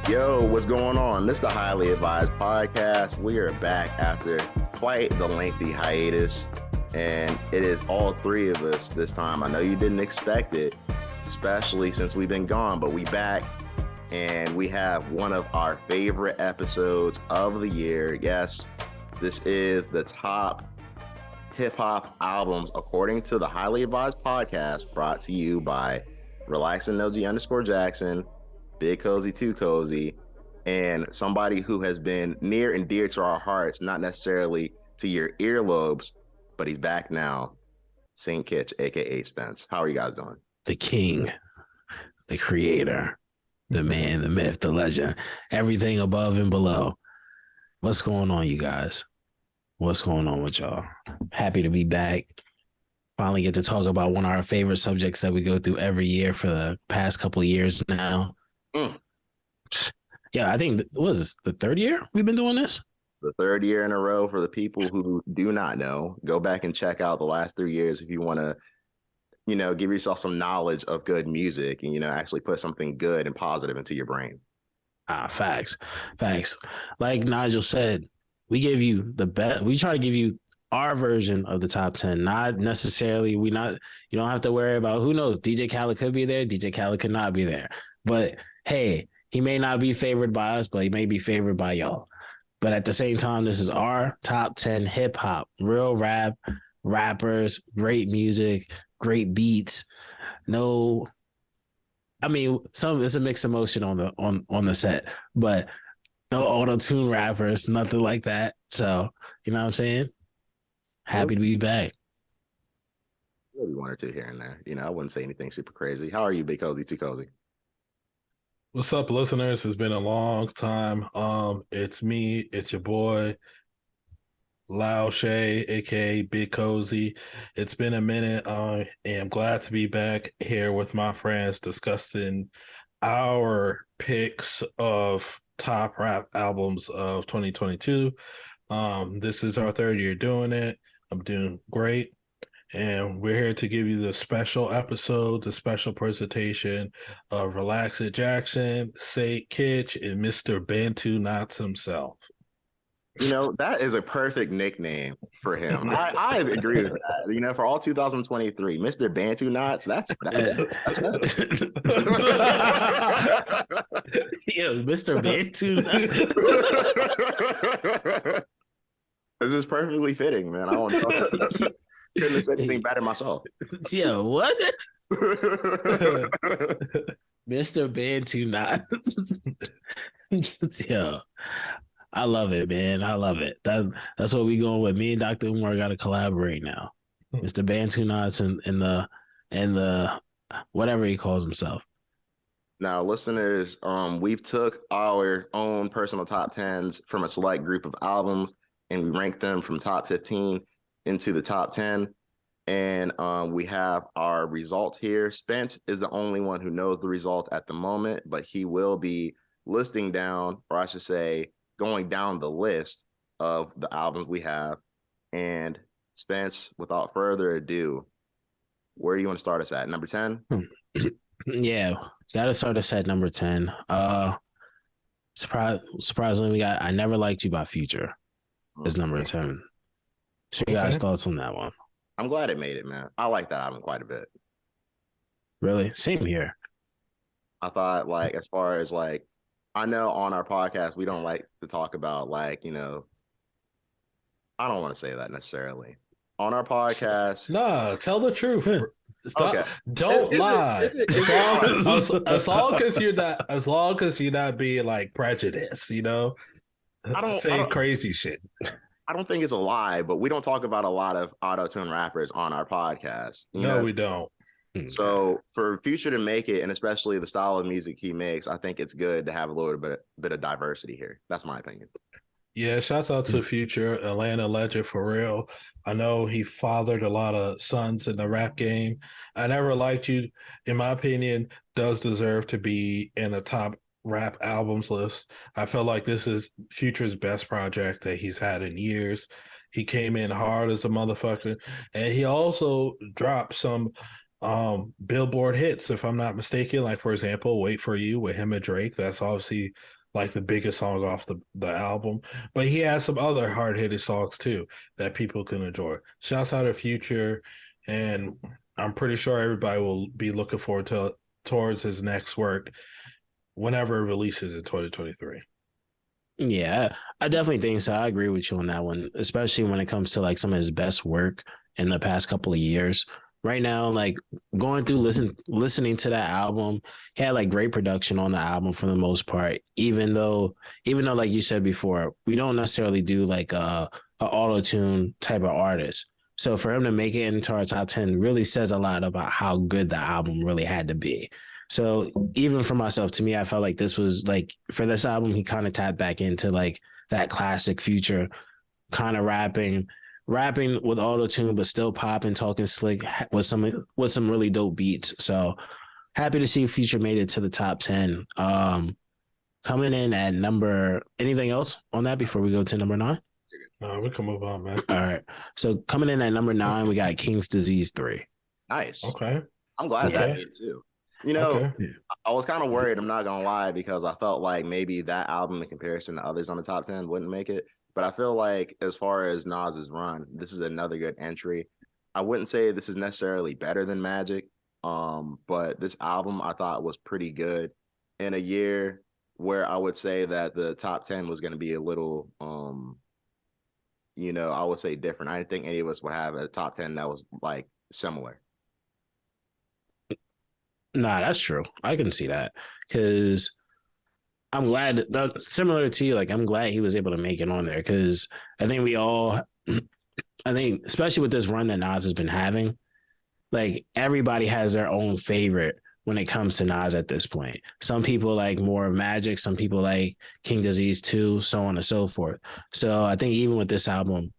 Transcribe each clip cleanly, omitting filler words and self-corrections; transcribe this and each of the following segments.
Yo, what's going on? This is the Highly Advised Podcast. We are back after quite the lengthy hiatus, and it is all three of us this time. I know you didn't expect it, especially since we've been gone, but we back, and we have one of our favorite episodes of the year. Yes, this is the top hip-hop albums according to the Highly Advised Podcast, brought to you by Relaxing _Jackson, Big Cozy, Too Cozy, and somebody who has been near and dear to our hearts, not necessarily to your earlobes, but he's back now, Saint Kitch, aka Spence. How are you guys doing? The king, the creator, the man, the myth, the legend, everything above and below. What's going on, you guys? What's going on with y'all? Happy to be back. Finally get to talk about one of our favorite subjects that we go through every year for the past couple of years now. Yeah, I think, what is this, the third year we've been doing this? The third year in a row. For the people who do not know, go back and check out the last 3 years if you want to, give yourself some knowledge of good music and, actually put something good and positive into your brain. Facts. Like Nigel said, we give you the best. We try to give you our version of the top 10, not necessarily, you don't have to worry about, who knows, DJ Khaled could be there, DJ Khaled could not be there. But hey, he may not be favored by us, but he may be favored by y'all. But at the same time, this is our top 10 hip hop, real rap, rappers, great music, great beats. It's a mixed emotion on the set, but no auto-tune rappers, nothing like that. So, you know what I'm saying? Happy to be back. Maybe one or two here and there. I wouldn't say anything super crazy. How are you, Big Cozy, Too Cozy? What's up, listeners? It's been a long time. It's me, it's your boy, Lao Shay, aka Big Cozy. It's been a minute. And I'm glad to be back here with my friends discussing our picks of top rap albums of 2022. This is our third year doing it. I'm doing great. And we're here to give you the special episode, the special presentation of Relax It Jackson, Saint Kitch, and Mr. Bantu Knots himself. That is a perfect nickname for him. I agree with that. For all 2023, Mr. Bantu Knots, that's Yo, Mr. Bantu Knots. This is perfectly fitting, man. I don't know. Couldn't have said anything better myself. Yeah, what? Mr. Bantu Knots. Yeah. I love it, man. I love it. That's what we going with. Me and Dr. Umar got to collaborate now. Mr. Bantu Knots and the whatever he calls himself. Now, listeners, we've took our own personal top 10s from a select group of albums, and we ranked them from top 15 into the top 10. And we have our results here. Spence is the only one who knows the results at the moment, but he will be listing down, or I should say, going down the list of the albums we have. And Spence, without further ado, where do you want to start us at? Number 10? Yeah, gotta start us at number 10. Surprisingly, we got I Never Liked You by Future is number 10. So you guys' thoughts on that one? I'm glad it made it, man. I like that album quite a bit. Really? Same here. I thought, as far as, I know on our podcast, we don't like to talk about, I don't want to say that necessarily. On our podcast. Nah, tell the truth. Stop. Okay. Don't lie. As long as you're not being prejudiced, I don't say crazy shit. I don't think it's a lie, but we don't talk about a lot of auto-tune rappers on our podcast. We don't. So for Future to make it, and especially the style of music he makes, I think it's good to have a little bit of diversity here. That's my opinion. Yeah, shouts out to Future, Atlanta legend for real. I know he fathered a lot of sons in the rap game. I Never Liked You, in my opinion, does deserve to be in the top rap albums list. I feel like this is Future's best project that he's had in years. He came in hard as a motherfucker, and he also dropped some Billboard hits, if I'm not mistaken. Like for example, "Wait for You" with him and Drake. That's obviously like the biggest song off the album. But he has some other hard hitting songs too that people can enjoy. Shouts out to Future, and I'm pretty sure everybody will be looking forward to towards his next work whenever it releases in 2023. Yeah, I definitely think so. I agree with you on that one, especially when it comes to like some of his best work in the past couple of years. Right now, like going through listening to that album, he had like great production on the album for the most part. Even though like you said before, we don't necessarily do like a auto tune type of artist. So for him to make it into our top 10 really says a lot about how good the album really had to be. So even for myself, to me, I felt like this was like for this album, he kind of tapped back into like that classic Future kind of rapping with auto tune, but still popping, talking slick with some really dope beats. So happy to see Future made it to the top 10. Coming in at number, anything else on that before we go to number 9? We can move on, man. All right. So coming in at number 9, we got King's Disease 3. Nice. Okay. I'm glad that made it too. You know, Okay. I was kind of worried, I'm not gonna lie, because I felt like maybe that album in comparison to others on the top 10 wouldn't make it. But I feel like as far as Nas's run, this is another good entry. I wouldn't say this is necessarily better than Magic, but this album I thought was pretty good in a year where I would say that the top 10 was going to be a little, I would say different. I didn't think any of us would have a top 10 that was like similar. Nah, that's true. I can see that because I'm glad that similar to you, like I'm glad he was able to make it on there because I think I think especially with this run that Nas has been having, like everybody has their own favorite when it comes to Nas at this point. Some people like more Magic, some people like King Disease 2, so on and so forth. So I think even with this album,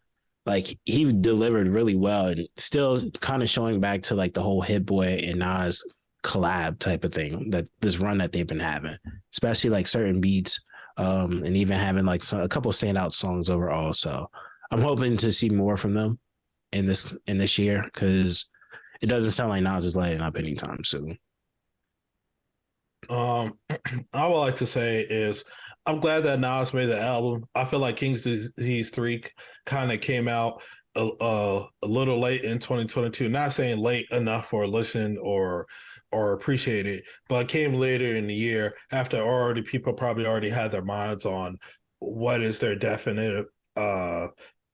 like he delivered really well and still kind of showing back to like the whole Hit Boy and Nas collab type of thing that this run that they've been having, especially like certain beats, and even having like a couple of standout songs overall. So I'm hoping to see more from them in this year because it doesn't sound like Nas is letting up anytime soon. I would like to say is I'm glad that Nas made the album. I feel like King's Disease 3 kind of came out a little late in 2022. Not saying late enough for listen or appreciate it, but it came later in the year after already people probably already had their minds on what is their definite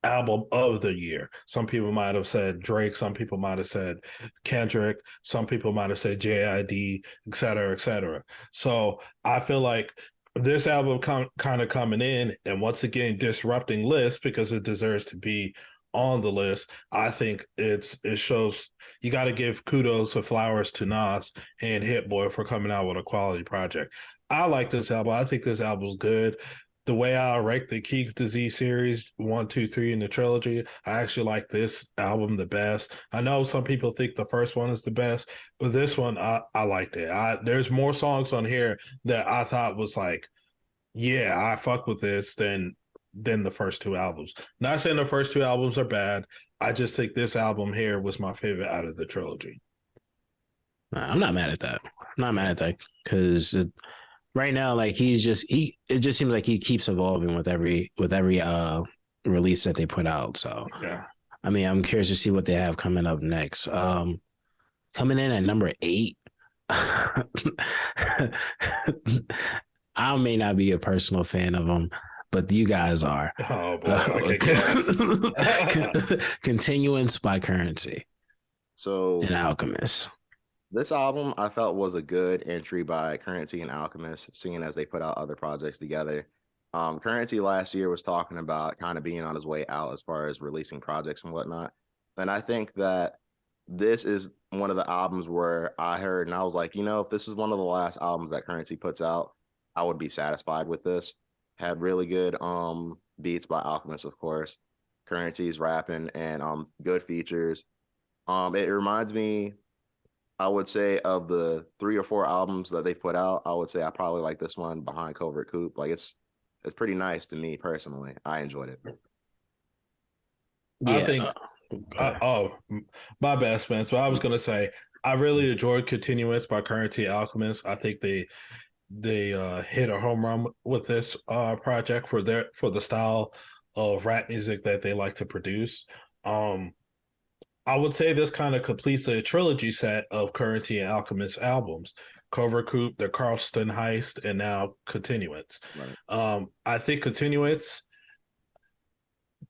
album of the year. Some people might have said Drake, some people might have said Kendrick, some people might have said JID, et cetera, et cetera. So I feel like this album kind of coming in and once again disrupting lists because it deserves to be on the list. I think it shows you got to give kudos for flowers to Nas and Hit Boy for coming out with a quality project. I like this album. I think this album's good. The way I rank the King's Disease series 1, 2, 3 in the trilogy, I actually like this album the best. I know some people think the first one is the best, but this one I liked it. There's more songs on here that I thought was like, yeah, I fuck with this than the first two albums. Not saying the first two albums are bad. I just think this album here was my favorite out of the trilogy. I'm not mad at that. I'm not mad at that because right now, like it just seems like he keeps evolving with every release that they put out. So yeah, I mean, I'm curious to see what they have coming up next. Coming in at number 8. I may not be a personal fan of him, but you guys are. Oh boy, I can guess. Continuance by Currency So and Alchemist. this album I felt was a good entry by Currency and Alchemist, seeing as they put out other projects together. Currency last year was talking about kind of being on his way out as far as releasing projects and whatnot. And I think that this is one of the albums where I heard and I was like, if this is one of the last albums that Currency puts out, I would be satisfied with this. Had really good beats by Alchemist, of course. Currency's rapping and good features. It reminds me I would say of the 3 or 4 albums that they put out, I would say I probably like this one, Behind Covert Coupe. Like it's pretty nice to me personally. I enjoyed it. I Yeah. think. My bad, Spence. But I was gonna say I really enjoyed "Continuance" by Currency Alchemist. I think they hit a home run with this project for the style of rap music that they like to produce. I would say this kind of completes a trilogy set of Currency and Alchemist albums: Cover Coupe, The Charleston Heist, and now Continuance. Right. I think Continuance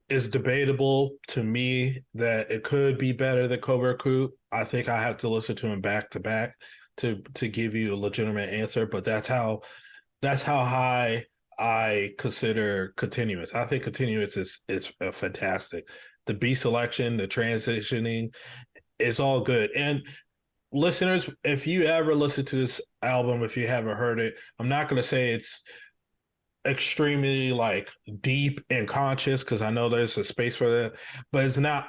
is debatable to me that it could be better than Cobra Coupe. I think I have to listen to him back to back to give you a legitimate answer, but that's how high I consider Continuance. I think Continuance is fantastic. The beat selection, the transitioning, it's all good. And listeners, if you ever listen to this album, if you haven't heard it, I'm not going to say it's extremely like deep and conscious because I know there's a space for that, but it's not.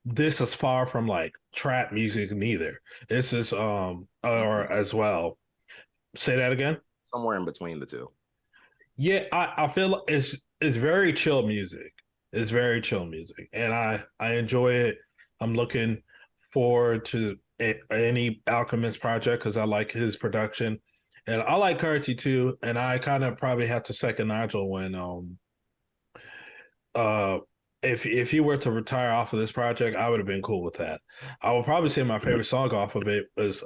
This is far from like trap music neither. This is or as well. Say that again. Somewhere in between the two. Yeah, I feel it's very chill music. It's very chill music, and I enjoy it. I'm looking forward to any Alchemist project because I like his production, and I like Currency too. And I kind of probably have to second Nigel when if he were to retire off of this project, I would have been cool with that. I would probably say my favorite song off of it was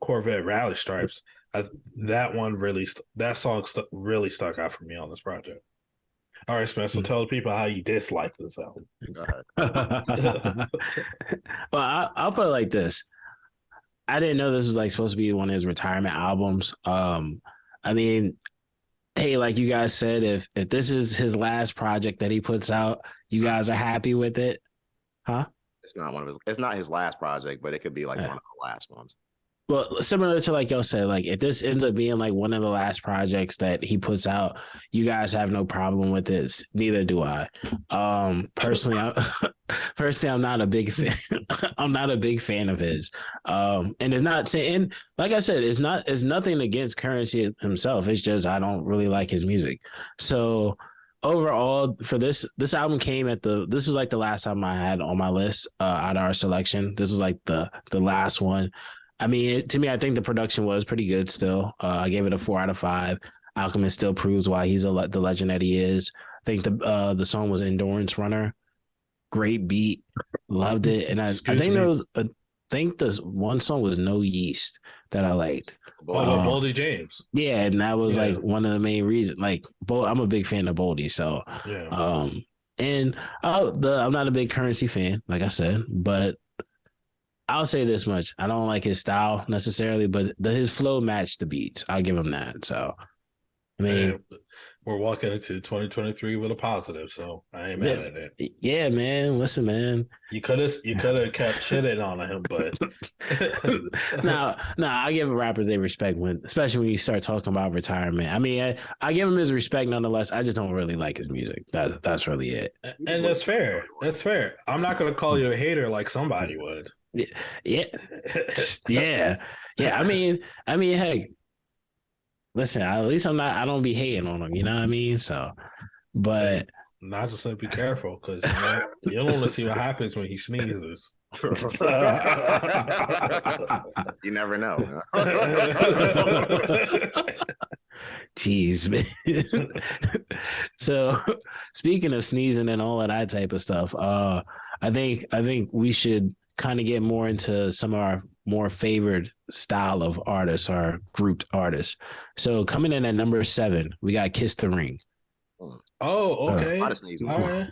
Corvette Rally Stripes. That song really stuck out for me on this project. All right, Spencer, so tell the people how you dislike this album. Go ahead. Well, I'll put it like this. I didn't know this was like supposed to be one of his retirement albums. I mean, hey, like you guys said, if this is his last project that he puts out, you guys are happy with it, huh? It's not his last project, but it could be like one of the last ones. Well, similar to like y'all said, like if this ends up being like one of the last projects that he puts out, you guys have no problem with it. Neither do I. Personally, I'm not a big fan. I'm not a big fan of his. And it's not saying, like I said, it's nothing against Currency himself. It's just I don't really like his music. So overall, for this album came this was like the last album I had on my list out of our selection. This was like the last one. I mean, to me, I think the production was pretty good still. I gave it a 4 out of 5. Alchemist still proves why he's the legend that he is. I think the song was Endurance Runner. Great beat. Loved it. And I think this one song was No Yeast that I liked. Boldy James. Yeah, and that was like one of the main reasons. Like, I'm a big fan of Boldy, so and I'm not a big Currency fan, like I said, but I'll say this much. I don't like his style necessarily, but his flow matched the beats. I'll give him that. So, I mean, we're walking into 2023 with a positive, so I ain't mad at it. Yeah, man. Listen, man. You could have kept shitting on him, but no, I give rappers their respect especially when you start talking about retirement. I mean, I give him his respect nonetheless. I just don't really like his music. That's really it. And that's fair. That's fair. I'm not gonna call you a hater like somebody would. Yeah. I mean, hey, listen, at least I don't be hating on him, you know what I mean? So, but not just be careful because you don't want to see what happens when he sneezes. You never know. Jeez, man. So, speaking of sneezing and all of that type of stuff, I think we should kind of get more into some of our more favored style of artists or grouped artists. So coming in at number 7, we got Kiss the Ring. Oh, okay. All right.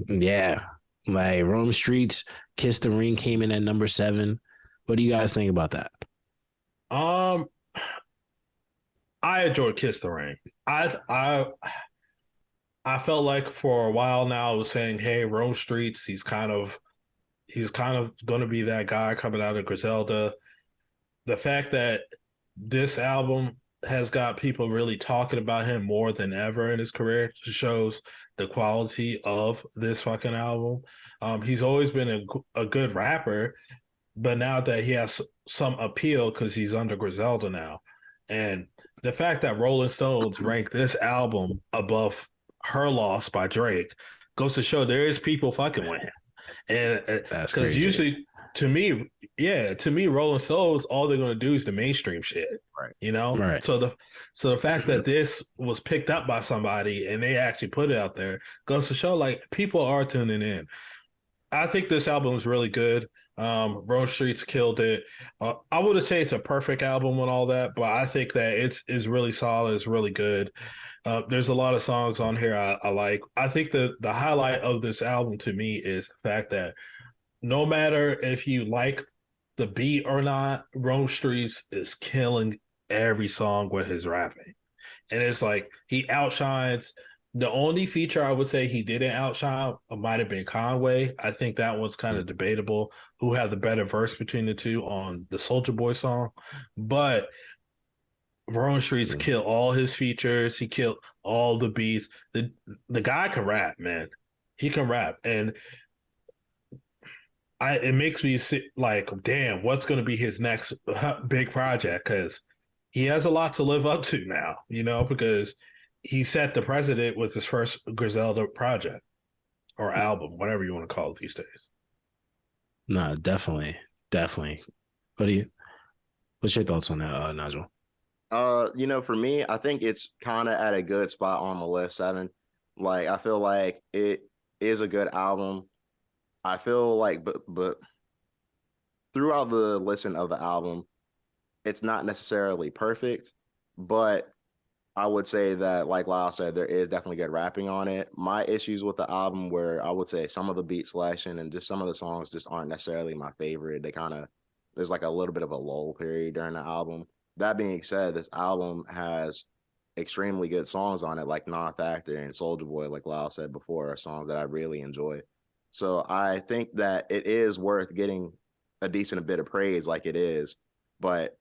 Yeah. Like Rome Streets, Kiss the Ring came in at number 7. What do you guys think about that? I enjoyed Kiss the Ring. I felt like for a while now I was saying, hey, Rome Streets, he's kind of going to be that guy coming out of Griselda. The fact that this album has got people really talking about him more than ever in his career shows the quality of this fucking album. He's always been a good rapper, but now that he has some appeal because he's under Griselda now, and the fact that Rolling Stones ranked this album above Her Loss by Drake goes to show there is people fucking with him. And That's because crazy. usually to me, Rolling Stones, all they're gonna do is the mainstream shit. Right. You know? Right. So the fact that this was picked up by somebody and they actually put it out there goes to show like people are tuning in. I think this album is really good. Rome Street's killed it. I wouldn't say it's a perfect album and all that, but I think that it's really solid. It's really good. There's a lot of songs on here I like. I think the highlight of this album to me is the fact that no matter if you like the beat or not, Rome Streetz is killing every song with his rapping. And it's like he outshines. The only feature I would say he didn't outshine might have been Conway. I think that one's kind of debatable. Who had the better verse between the two on the Soulja Boy song? But Rome Streetz killed all his features. He killed all the beats. The guy can rap, man. He can rap, and it makes me like, damn, what's going to be his next big project? Because he has a lot to live up to now, you know, because he set the precedent with his first Griselda project or album, whatever you want to call it these days. No, definitely. What's your thoughts on that, Nigel? For me, I think it's kind of at a good spot on the list, 7. Like, I feel like it is a good album. I feel like, but throughout the listen of the album, it's not necessarily perfect, but I would say that, like Lyle said, there is definitely good rapping on it. My issues with the album were, I would say, some of the beat selection and just some of the songs just aren't necessarily my favorite. There's like a little bit of a lull period during the album. That being said, this album has extremely good songs on it, like Non-Factor and Soulja Boy, like Lyle said before, are songs that I really enjoy. So I think that it is worth getting a decent bit of praise like it is. But,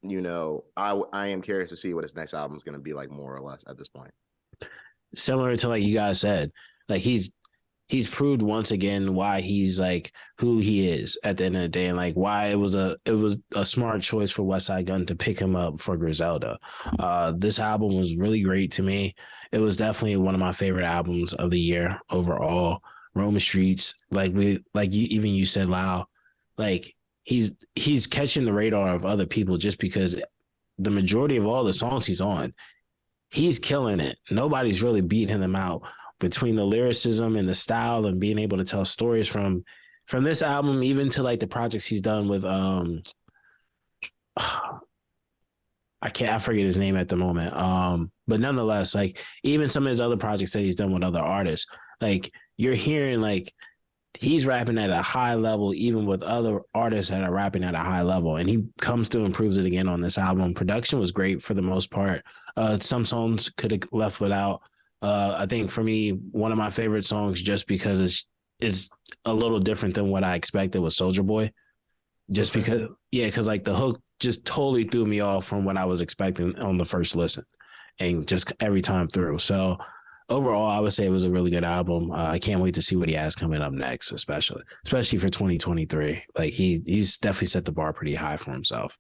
I am curious to see what his next album is going to be like, more or less, at this point. Similar to like you guys said, like he's proved once again why he's like who he is at the end of the day, and like why it was a smart choice for Westside Gunn to pick him up for Griselda. This album was really great to me. It was definitely one of my favorite albums of the year overall. Rome Streetz, you said, Lau, like he's catching the radar of other people just because the majority of all the songs he's on, he's killing it. Nobody's really beating him out between the lyricism and the style and being able to tell stories from this album, even to like the projects he's done with I forget his name at the moment. But nonetheless, like even some of his other projects that he's done with other artists, like you're hearing like he's rapping at a high level, even with other artists that are rapping at a high level. And he comes through and proves it again on this album. Production was great for the most part. Some songs could have left without. I think for me, one of my favorite songs, just because it's a little different than what I expected, was Soulja Boy. Just because like the hook just totally threw me off from what I was expecting on the first listen, and just every time through. So overall, I would say it was a really good album. I can't wait to see what he has coming up next, especially for 2023. Like he's definitely set the bar pretty high for himself.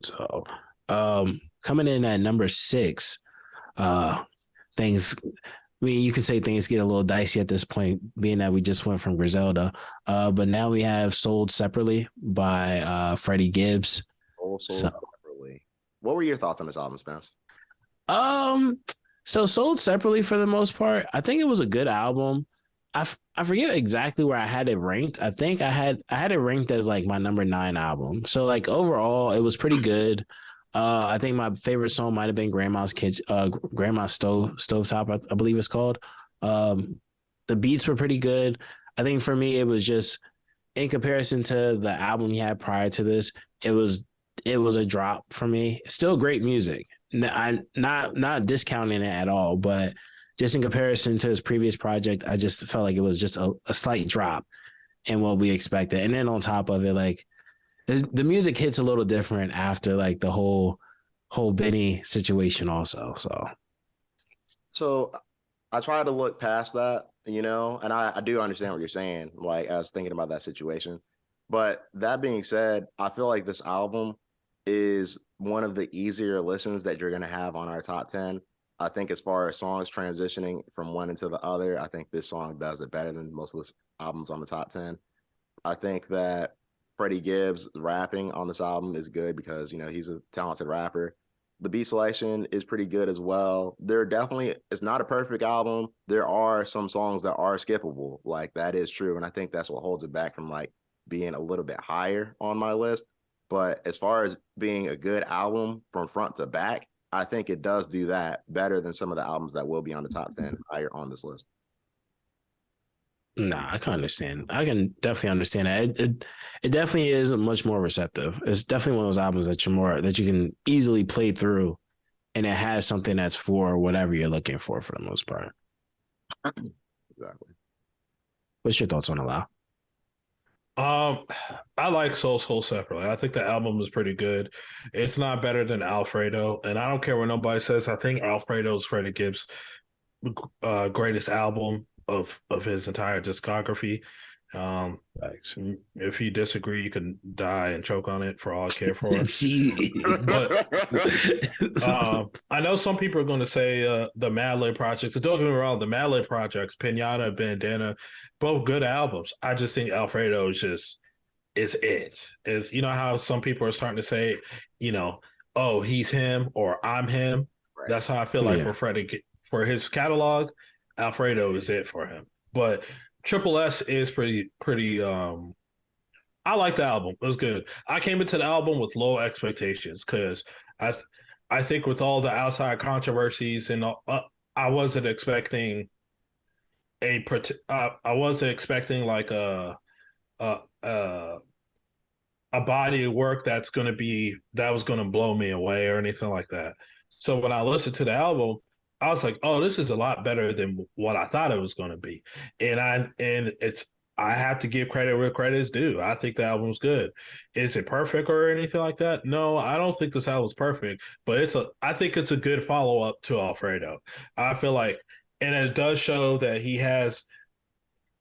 So coming in at number 6, you could say things get a little dicey at this point, being that we just went from Griselda. But now we have Sold Separately by Freddie Gibbs. Separately. What were your thoughts on this album, Spence? So Sold Separately, for the most part, I think it was a good album. I forget exactly where I had it ranked. I think I had it ranked as like my number 9 album. So like overall, it was pretty good. I think my favorite song might have been Grandma's Stovetop, I believe it's called. The beats were pretty good. I think for me, it was just in comparison to the album he had prior to this, it was a drop for me. Still great music. I'm not discounting it at all, but just in comparison to his previous project, I just felt like it was just a slight drop in what we expected. And then on top of it, like the music hits a little different after like the whole Benny situation also. So I try to look past that, and I do understand what you're saying. Like, I was thinking about that situation. But that being said, I feel like this album is one of the easier listens that you're going to have on our top 10. I think as far as songs transitioning from one into the other, I think this song does it better than most of the albums on the top 10. I think that Freddie Gibbs rapping on this album is good because, he's a talented rapper. The beat selection is pretty good as well. It's not a perfect album. There are some songs that are skippable. Like, that is true. And I think that's what holds it back from like being a little bit higher on my list. But as far as being a good album from front to back, I think it does do that better than some of the albums that will be on the top 10 higher on this list. Nah, I can understand. I can definitely understand that. It definitely is much more receptive. It's definitely one of those albums that you can easily play through, and it has something that's for whatever you're looking for the most part. Exactly. What's your thoughts on Allow? I like Soul separately. I think the album is pretty good. It's not better than Alfredo, and I don't care what nobody says. I think Alfredo is Freddie Gibbs' greatest album of his entire discography. Thanks. If you disagree, you can die and choke on it for all I care for. But I know some people are going to say the Madlib projects. Don't get me wrong, the Madlib projects, Pinata, Bandana, both good albums. I just think Alfredo is it. Is how some people are starting to say, oh, he's him or I'm him. Right. That's how I feel like for Freddie, for his catalog, Alfredo is it for him. But Triple S is pretty. I like the album. It was good. I came into the album with low expectations because I think with all the outside controversies and I wasn't expecting I wasn't expecting like a body of work that was going to blow me away or anything like that. So when I listened to the album, I was like, oh, this is a lot better than what I thought it was going to be. And I have to give credit where credit is due. I think the album's good. Is it perfect or anything like that? No, I don't think this album's perfect, but I think it's a good follow-up to Alfredo. I feel like, and it does show that he has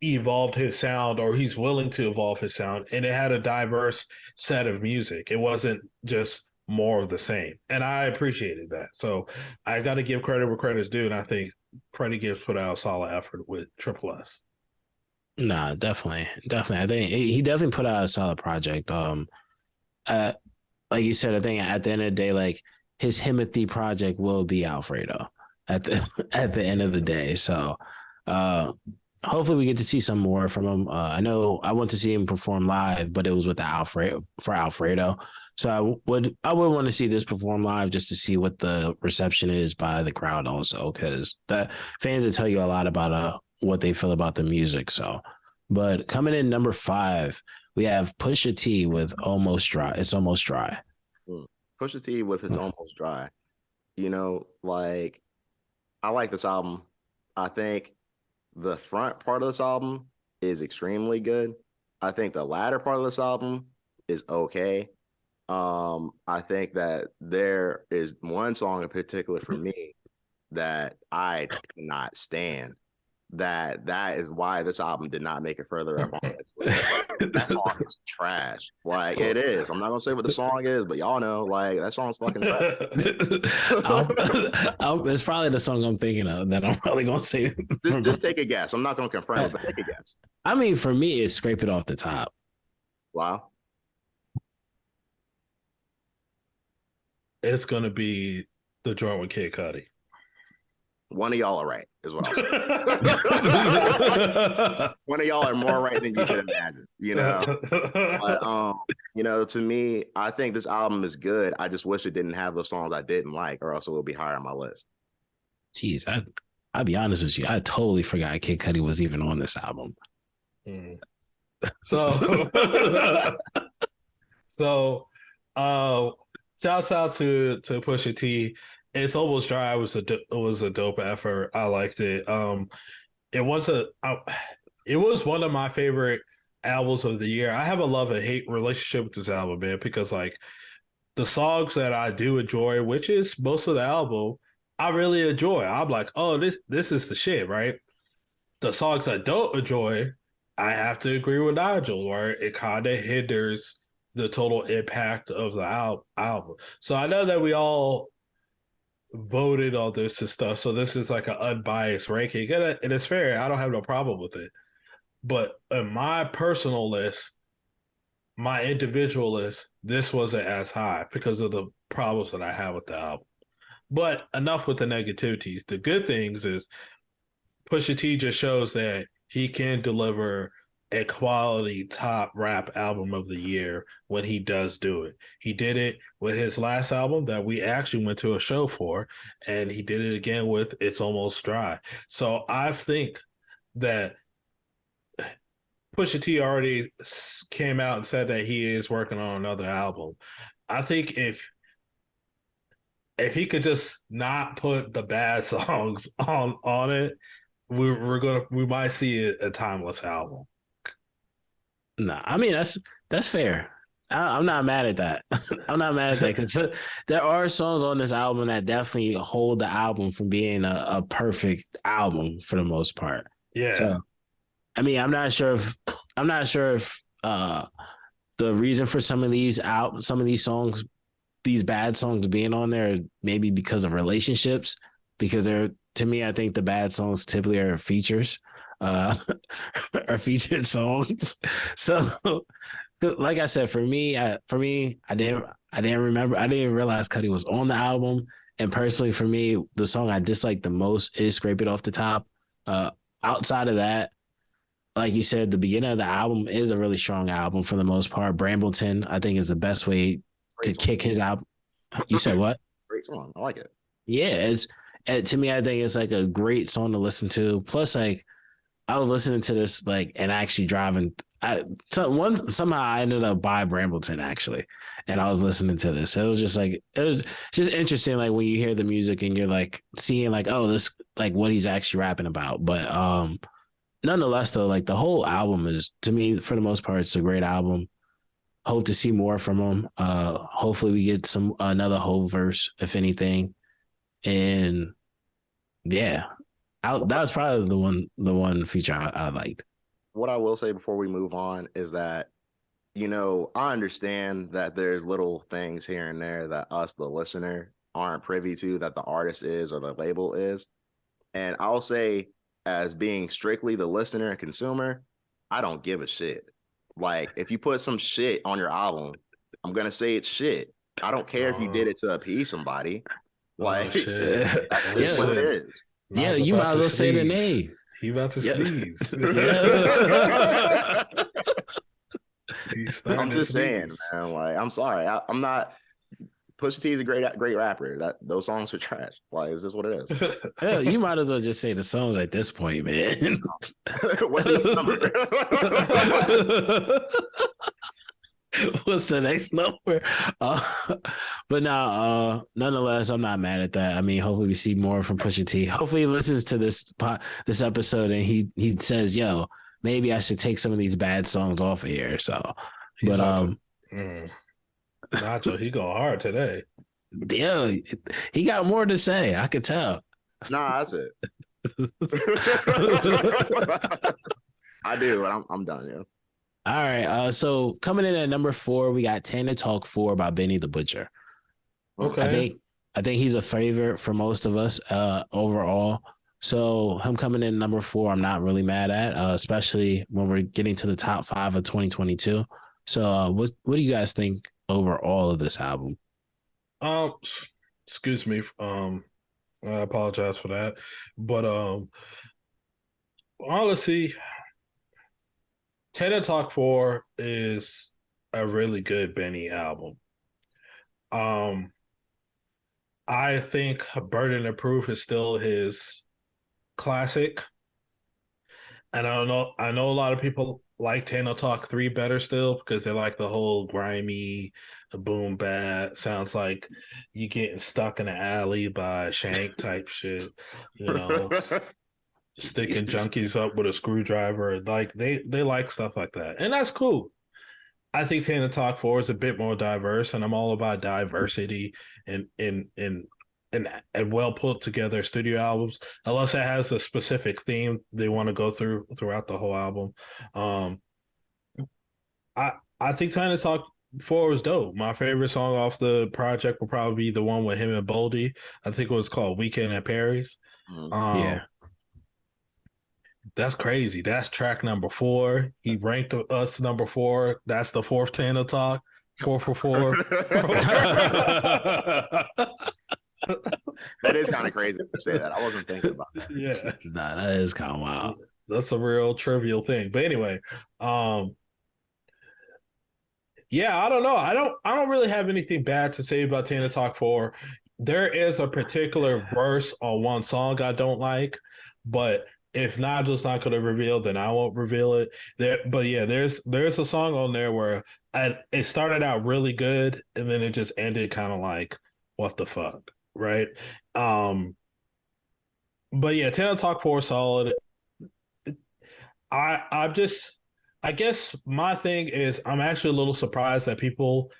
evolved his sound, or he's willing to evolve his sound, and it had a diverse set of music. It wasn't just more of the same, and I appreciated that. So I got to give credit where credit's due, and I think Freddie Gibbs put out a solid effort with Triple S. Nah, definitely. I think he definitely put out a solid project. Like you said, I think at the end of the day, like his Himothy project will be Alfredo at the end of the day. So hopefully we get to see some more from him. I know I went to see him perform live, but it was with Alfredo. So I would want to see this perform live just to see what the reception is by the crowd also, because the fans will tell you a lot about what they feel about the music. So, but coming in number 5, we have Pusha T with Almost Dry. It's Almost Dry. Pusha T with It's Almost Dry. Like, I like this album. I think the front part of this album is extremely good. I think the latter part of this album is okay. I think that there is one song in particular for me that I cannot stand. That is why this album did not make it further up on this list. That song is trash. Like, it is. I'm not gonna say what the song is, but y'all know, like, that song's fucking trash. It's probably the song I'm thinking of that I'm probably gonna say. Just take a guess. I'm not gonna confirm it, but take a guess. I mean, for me, it's Scrape It Off the Top. Wow. It's gonna be the joint with Kid Cudi. One of y'all are right, is what I'll say. One of y'all are more right than you can imagine, But to me, I think this album is good. I just wish it didn't have the songs I didn't like, or else it would be higher on my list. Jeez, I'll be honest with you. I totally forgot Kid Cudi was even on this album. So shouts out to Pusha T. It's Almost Dry. It was a dope effort. I liked it. It was one of my favorite albums of the year. I have a love and hate relationship with this album, man, because like the songs that I do enjoy, which is most of the album, I really enjoy. I'm like, oh, this is the shit, right? The songs I don't enjoy, I have to agree with Nigel, where it kind of hinders the total impact of the album. So I know that we all voted on this and stuff, so this is like an unbiased ranking, and it's fair. I don't have no problem with it. But in my personal list, my individual list, this wasn't as high because of the problems that I have with the album. But enough with the negativities. The good things is Pusha T just shows that he can deliver a quality top rap album of the year when he does do it. He did it with his last album that we actually went to a show for, and he did it again with It's Almost Dry. So I think that Pusha T already came out and said that he is working on another album. I think if he could just not put the bad songs on it, we might see a timeless album. No, I mean that's fair. I'm not mad at that. I'm not mad at that because there are songs on this album that definitely hold the album from being a perfect album for the most part. Yeah. So, I mean, I'm not sure if the reason for some of these songs, these bad songs being on there, maybe because of relationships, because to me, I think the bad songs typically are features, are featured songs. So, like I said, for me, I didn't realize Cudi was on the album. And personally, for me, the song I dislike the most is "Scrape It Off the Top." Outside of that, like you said, the beginning of the album is a really strong album for the most part. Brambleton, I think, is the best way to kick his album. You said what? Great song. I like it. Yeah, to me, I think it's like a great song to listen to. Plus, like, I was listening to this and actually driving. Somehow I ended up by Brambleton actually, and I was listening to this. It was just interesting, like when you hear the music and you're like seeing like, oh, this like what he's actually rapping about. But nonetheless, though, like the whole album is, to me, for the most part, it's a great album. Hope to see more from him. Hopefully we get another whole verse, if anything. And yeah, that was probably the one feature I liked. What I will say before we move on is that, I understand that there's little things here and there that us, the listener, aren't privy to that the artist is or the label is. And I'll say, as being strictly the listener and consumer, I don't give a shit. Like, if you put some shit on your album, I'm going to say it's shit. I don't care if you did it to appease somebody. Like, that's what it is. Yeah, you might as well say the name. He about to sneeze. I'm just saying, man. Like, I'm sorry. I'm not. Pusha T is a great rapper. Those songs are trash. Like, is this what it is? Hell, you might as well just say the songs at this point, man. What's the number? What's the next number? But now, nonetheless, I'm not mad at that. I mean, hopefully we see more from Pusha T. Hopefully he listens to this episode and he says, "Yo, maybe I should take some of these bad songs off of here." So, Nacho, he going hard today. Yeah, he got more to say. I could tell. Nah, that's it. I do, but I'm done. Yeah. All right. So coming in at number 4, we got Tana Talk 4 by Benny the Butcher. Okay. I think he's a favorite for most of us overall. So him coming in number 4, I'm not really mad at, especially when we're getting to the top 5 of 2022. So what do you guys think overall of this album? Excuse me. I apologize for that, but honestly, Tana Talk 4 is a really good Benny album. I think Burden of Proof is still his classic. And I know a lot of people like Tana Talk 3 better still because they like the whole grimy, boom bap. Sounds like you getting stuck in an alley by Shank type shit, sticking junkies up with a screwdriver. Like they like stuff like that. And that's cool. I think Tana Talk 4 is a bit more diverse, and I'm all about diversity in and well put together studio albums, unless it has a specific theme they want to go throughout the whole album. Um, I think Tiny Talk 4 was dope. My favorite song off the project will probably be the one with him and Boldy. I think it was called Weekend at Perry's. Yeah. That's crazy. That's track number 4. He ranked us number 4. That's the fourth Tana Talk. 4 for 4. That is kind of crazy to say that. I wasn't thinking about that. Yeah. Nah, that is kind of wild. That's a real trivial thing. But anyway, yeah, I don't know. I don't really have anything bad to say about Tana Talk 4. There is a particular verse on one song I don't like, but if Nigel's not going to reveal, then I won't reveal it. But yeah, there's a song on there where it started out really good and then it just ended kind of like, what the fuck, right? But yeah, Tana Talk 4 solid. I guess my thing is I'm actually a little surprised that people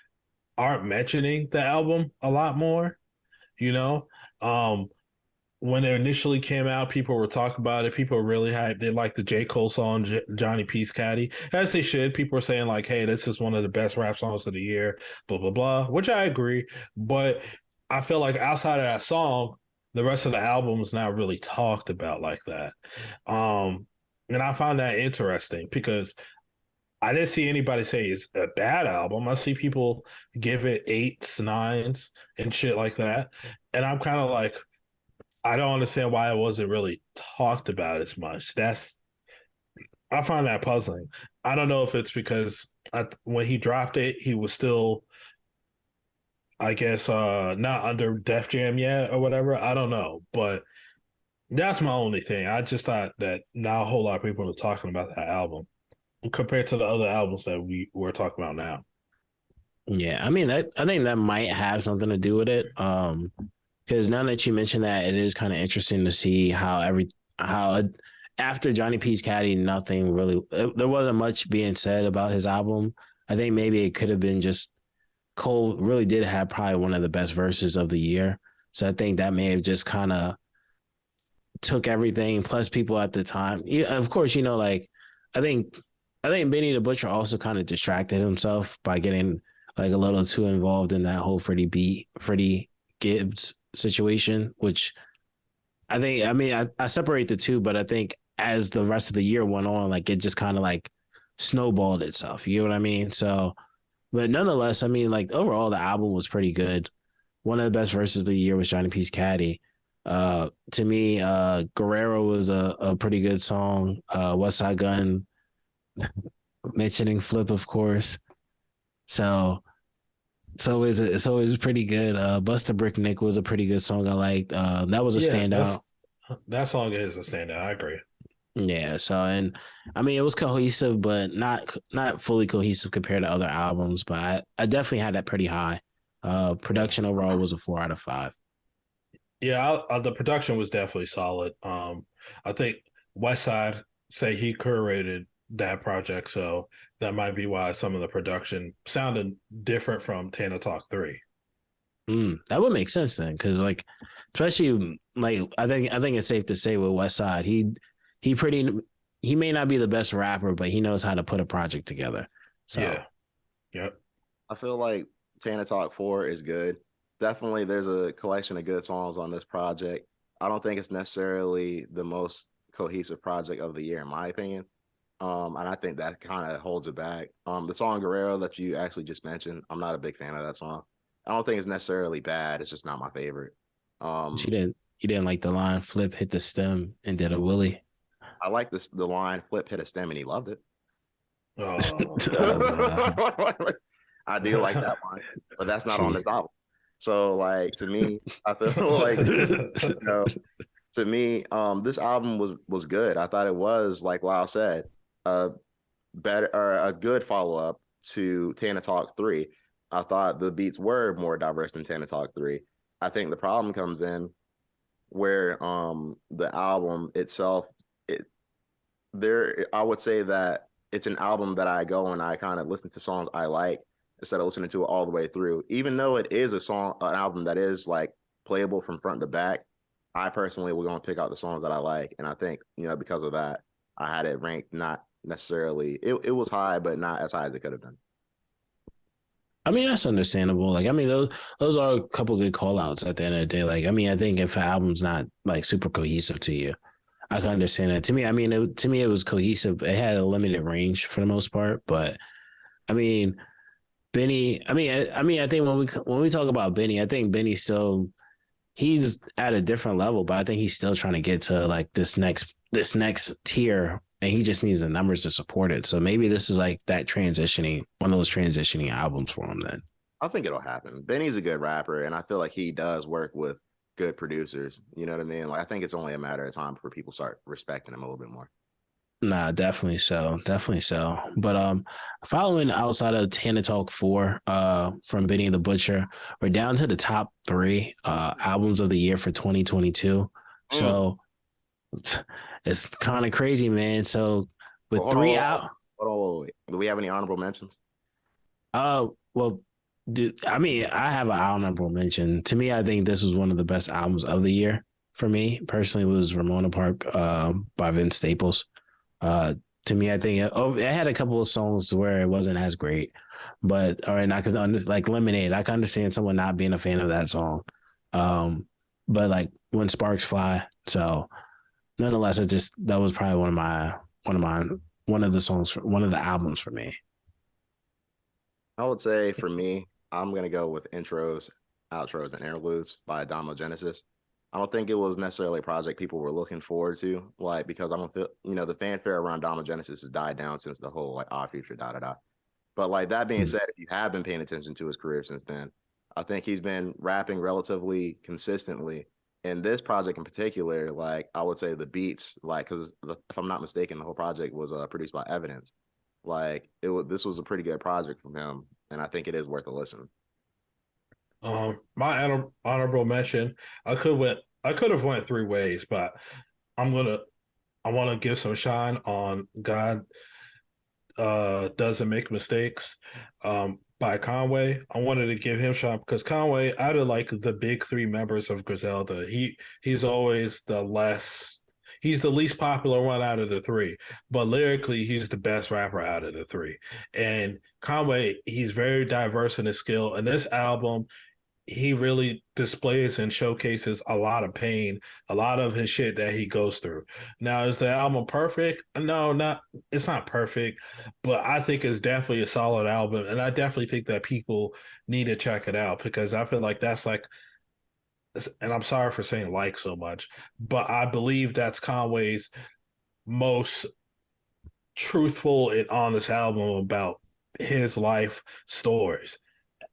aren't mentioning the album a lot more. You know, when it initially came out, people were talking about it. People were really hyped. They liked the J. Cole song, Johnny P's Caddy, as they should. People were saying like, hey, this is one of the best rap songs of the year, blah, blah, blah, which I agree. But I feel like outside of that song, the rest of the album is not really talked about like that. And I find that interesting because I didn't see anybody say it's a bad album. I see people give it 8s, 9s, and shit like that. And I'm kind of like, I don't understand why it wasn't really talked about as much. I find that puzzling. I don't know if it's because when he dropped it, he was still, I guess, not under Def Jam yet or whatever. I don't know. But that's my only thing. I just thought that not a whole lot of people are talking about that album compared to the other albums that we're talking about now. Yeah, I mean, I think that might have something to do with it. Because now that you mentioned that, it is kind of interesting to see how after Johnny P's Caddy, nothing really, there wasn't much being said about his album. I think maybe it could have been just Cole really did have probably one of the best verses of the year. So I think that may have just kind of took everything. Plus, people at the time, of course, like I think Benny the Butcher also kind of distracted himself by getting like a little too involved in that whole Freddie Gibbs situation, which I separate the two, but I think as the rest of the year went on, like it just kind of like snowballed itself. You know what I mean? So, but nonetheless, I mean, like overall, the album was pretty good. One of the best verses of the year was Johnny P's Caddy. To me, Guerrero was a pretty good song. West Side Gun, mentioning Flip, of course. So it's always pretty good. Bust a Brick Nick was a pretty good song. I liked. That was a standout. That song is a standout. I agree. Yeah. So, and I mean, it was cohesive, but not fully cohesive compared to other albums. But I definitely had that pretty high. Production overall was a 4 out of 5. Yeah, the production was definitely solid. I think Westside say he curated that project, so that might be why some of the production sounded different from Tana Talk 3. That would make sense then, because like, especially like I think it's safe to say with Westside, he may not be the best rapper, but he knows how to put a project together. So yeah, yep. I feel like Tana Talk 4 is good. Definitely, there's a collection of good songs on this project. I don't think it's necessarily the most cohesive project of the year, in my opinion. And I think that kind of holds it back. The song Guerrero that you actually just mentioned, I'm not a big fan of that song. I don't think it's necessarily bad. It's just not my favorite. You didn't like the line Flip hit the stem and did a Willie. I like the line Flip hit a stem and he loved it. Oh. I do like that line, but that's not on this album. So, like, to me, I feel like, to me, this album was good. I thought it was, like Lyle said, a good follow up to Tana Talk 3. I thought the beats were more diverse than Tana Talk 3. I think the problem comes in where the album itself, I would say that it's an album that I go and I kind of listen to songs I like instead of listening to it all the way through, even though it is an album that is like playable from front to back, I personally will going to pick out the songs that I like. And I think, because of that, I had it ranked not necessarily, it was high, but not as high as it could have been. I mean, that's understandable. Like, I mean, those are a couple good call outs at the end of the day. Like, I mean, I think if an album's not like super cohesive to you, I can understand it. To me, I mean, it was cohesive. It had a limited range for the most part, but I mean, Benny. I think when we talk about Benny, I think Benny's still he's at a different level, but I think he's still trying to get to like this next tier, and he just needs the numbers to support it. So maybe this is like that one of those transitioning albums for him. Then I think it'll happen. Benny's a good rapper, and I feel like he does work with good producers. You know what I mean? Like, I think it's only a matter of time before people start respecting him a little bit more. Nah, definitely so. Definitely so. But following outside of Tana Talk 4 from Benny the Butcher, we're down to the top 3 albums of the year for 2022. So it's kind of crazy, man. So with Hold three on, out wait. Do we have any honorable mentions? well, dude, I mean, I have an honorable mention. To me, I think this was one of the best albums of the year for me. Personally, it was Ramona Park by Vince Staples. To me, I think it had a couple of songs where it wasn't as great, but I could like Lemonade. I can understand someone not being a fan of that song, but like When Sparks Fly. So, nonetheless, that was probably one of the albums for me. I would say for me, I'm gonna go with intros, outros, and interludes by Domo Genesis. I don't think it was necessarily a project people were looking forward to, like, because I don't feel, the fanfare around Domo Genesis has died down since the whole like Odd Future da. But like that being said, if you have been paying attention to his career since then, I think he's been rapping relatively consistently. And this project in particular, like I would say the beats, like, because if I'm not mistaken, the whole project was produced by Evidence. Like this was a pretty good project from him, and I think it is worth a listen. My honorable mention, I could have went 3 ways, but I want to give some shine on God Doesn't Make Mistakes by Conway. I wanted to give him shine because Conway, out of like the big 3 members of Griselda, he's always he's the least popular one out of the 3, but lyrically, he's the best rapper out of the 3. And Conway, he's very diverse in his skill. And this album, he really displays and showcases a lot of pain, a lot of his shit that he goes through. Now, is the album perfect? No, it's not perfect, but I think it's definitely a solid album. And I definitely think that people need to check it out because I feel like that's like, and I'm sorry for saying like so much, but I believe that's Conway's most truthful and honest album about his life stories.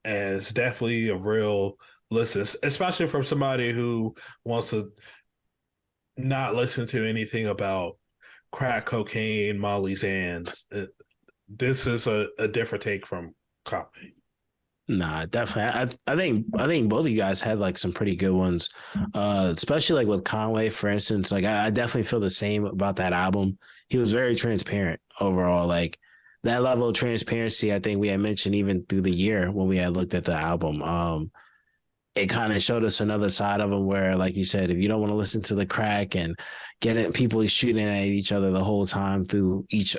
And it's definitely a real listen, especially from somebody who wants to not listen to anything about crack cocaine, Molly Zands. This is a different take from Conway. Nah, definitely. I think both of you guys had like some pretty good ones, especially like with Conway, for instance. Like I definitely feel the same about that album. He was very transparent overall. Like that level of transparency, I think we had mentioned even through the year when we had looked at the album. It kind of showed us another side of him where, like you said, if you don't want to listen to the crack and get it, people shooting at each other the whole time through each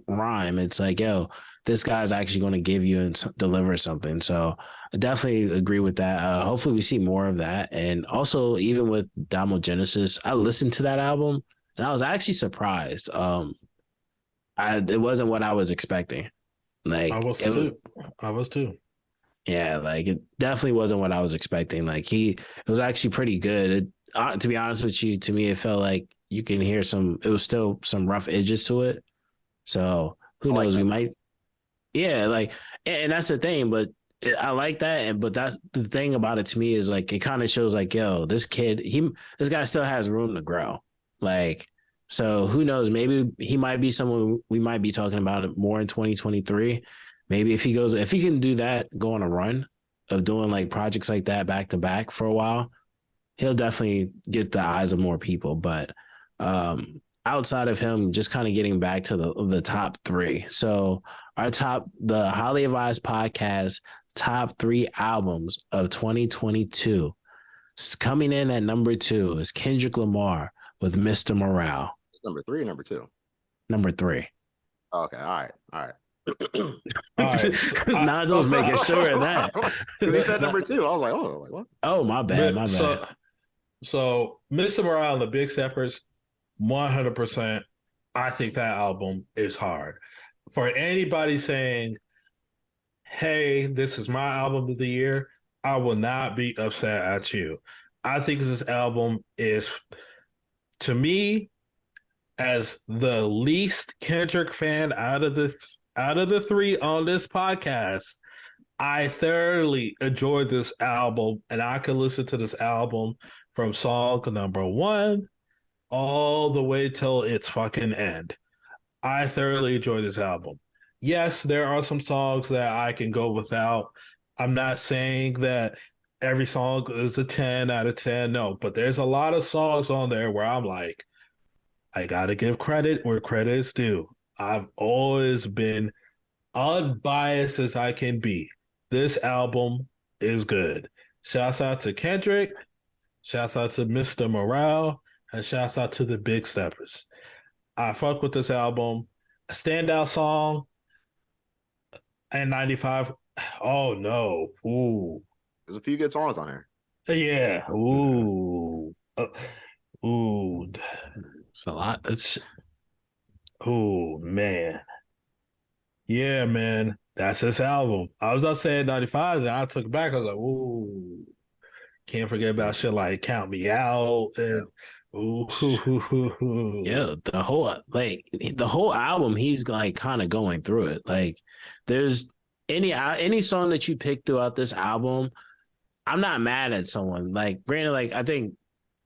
rhyme, it's like, yo, this guy's actually going to give you and deliver something. So I definitely agree with that. Hopefully we see more of that. And also, even with Domo Genesis, I listened to that album and I was actually surprised. It wasn't what I was expecting. Like I was too. Yeah, like it definitely wasn't what I was expecting. Like it was actually pretty good. To be honest with you, to me, it felt like you can hear it was still some rough edges to it. So who knows? We might, yeah, like, and that's the thing. But I like that. But that's the thing about it to me is like, it kind of shows like, yo, this guy still has room to grow. Like, so who knows? Maybe he might be someone we might be talking about it more in 2023. Maybe if he can do that, go on a run of doing like projects like that back to back for a while, he'll definitely get the eyes of more people. But outside of him, just kind of getting back to the top 3. So the Highly Advised Podcast top 3 albums of 2022. Coming in at number 2 is Kendrick Lamar with Mr. Morale. It's number 3 or number 2? Number 3. Okay, all right. All right. Nigel's making sure of that. Because he said number 2. I was like, oh, like what? Oh, my bad. So Mr. Morale and the Big Steppers, 100%. I think that album is hard. For anybody saying, hey, this is my album of the year, I will not be upset at you. I think this album is, to me, as the least Kendrick fan out of the 3 on this podcast, I thoroughly enjoyed this album, and I could listen to this album from song number 1 all the way till its fucking end. I thoroughly enjoy this album. Yes, there are some songs that I can go without. I'm not saying that every song is a 10 out of 10. No, but there's a lot of songs on there where I'm like, I got to give credit where credit is due. I've always been unbiased as I can be. This album is good. Shouts out to Kendrick. Shouts out to Mr. Morale. And shouts out to the Big Steppers. I fuck with this album. A standout song. And 95. Oh, no. Ooh. There's a few good songs on here. Yeah. Ooh. Ooh. It's a lot. Oh, man. Yeah, man. That's this album. I was up saying 95, and I took it back. I was like, ooh. Can't forget about shit like Count Me Out. And ooh. Yeah, the whole album, he's like kind of going through it. Like, there's any song that you pick throughout this album, I'm not mad at someone. Like, granted, like I think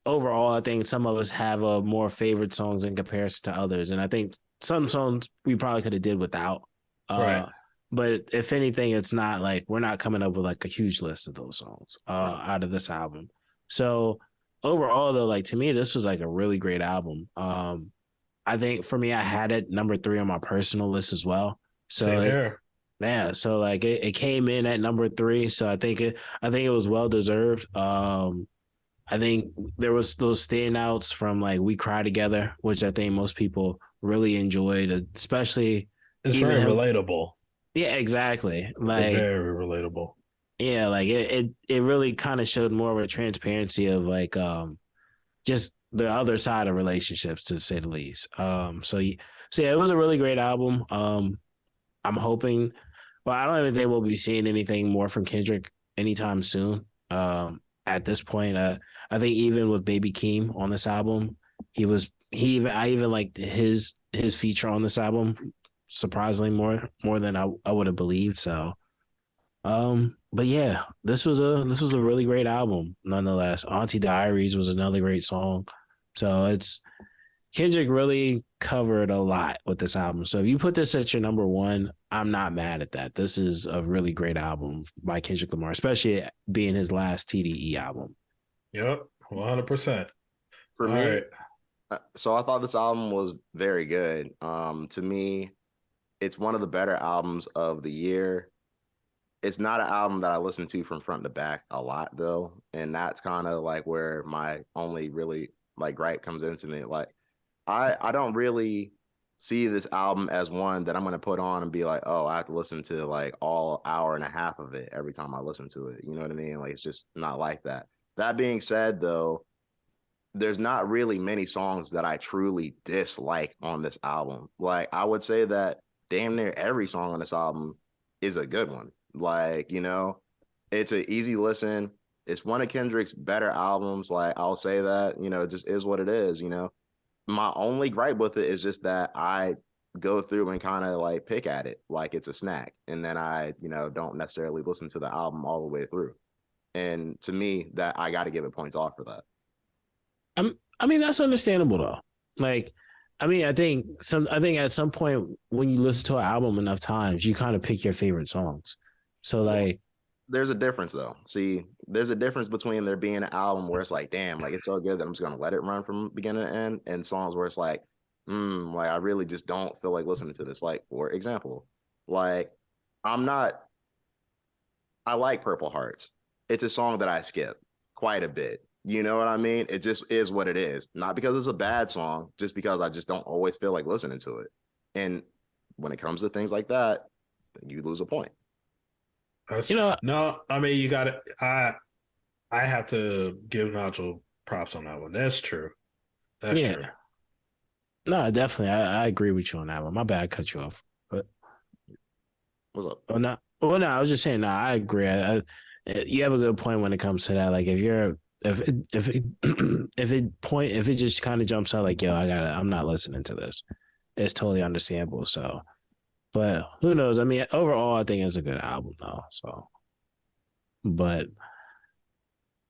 overall, I think some of us have more favorite songs in comparison to others, and I think some songs we probably could have did without. Right. But if anything, it's not like we're not coming up with like a huge list of those songs out of this album. So overall, though, like to me, this was like a really great album. I think for me, I had it number 3 on my personal list as well. So Same here. Yeah, so like it came in at number 3, so I think it was well deserved. I think there was those standouts from like We Cry Together, which I think most people really enjoyed, especially it's very relatable. Yeah, exactly. Like it's very relatable. Yeah, like it really kind of showed more of a transparency of like just the other side of relationships, to say the least. So yeah, it was a really great album. I'm hoping. Well, I don't even think we'll be seeing anything more from Kendrick anytime soon. At this point, I think even with Baby Keem on this album, I even liked his feature on this album surprisingly more than I would have believed. So, but yeah, this was a really great album nonetheless. Auntie Diaries was another great song. So Kendrick really covered a lot with this album. So if you put this at your number 1, I'm not mad at that. This is a really great album by Kendrick Lamar, especially being his last TDE album. Yep, 100%. For me, so I thought this album was very good. To me, it's one of the better albums of the year. It's not an album that I listen to from front to back a lot, though. And that's kind of like where my only really like gripe comes into me. Like, I don't really see this album as one that I'm going to put on and be like, oh, I have to listen to like all hour and a half of it every time I listen to it. You know what I mean? Like, it's just not like that. That being said, though, there's not really many songs that I truly dislike on this album. Like, I would say that damn near every song on this album is a good one. Like, you know, it's an easy listen. It's one of Kendrick's better albums. Like, I'll say that, you know, it just is what it is, you know. My only gripe with it is just that I go through and kind of like pick at it like it's a snack. And then I, you know, don't necessarily listen to the album all the way through. And to me, that I got to give it points off for that. I mean, that's understandable though. Like, I mean, I think at some point when you listen to an album enough times, you kind of pick your favorite songs. So like, there's a difference though. See, there's a difference between there being an album where it's like, damn, like it's so good that I'm just gonna let it run from beginning to end, and songs where it's like, like I really just don't feel like listening to this. Like, for example, like I like Purple Hearts. It's a song that I skip quite a bit. You know what I mean? It just is what it is. Not because it's a bad song, just because I just don't always feel like listening to it. And when it comes to things like that, you lose a point. You know, No, I mean you got it. I have to give Nigel props on that one. That's true. That's yeah. true. No, definitely. I agree with you on that one. My bad, I cut you off. But What's up? oh no, well, no, I was just saying. No, I agree. You have a good point when it comes to that. Like, if it just kind of jumps out like, yo, I'm not listening to this. It's totally understandable. So, but who knows? I mean, overall, I think it's a good album though. So, but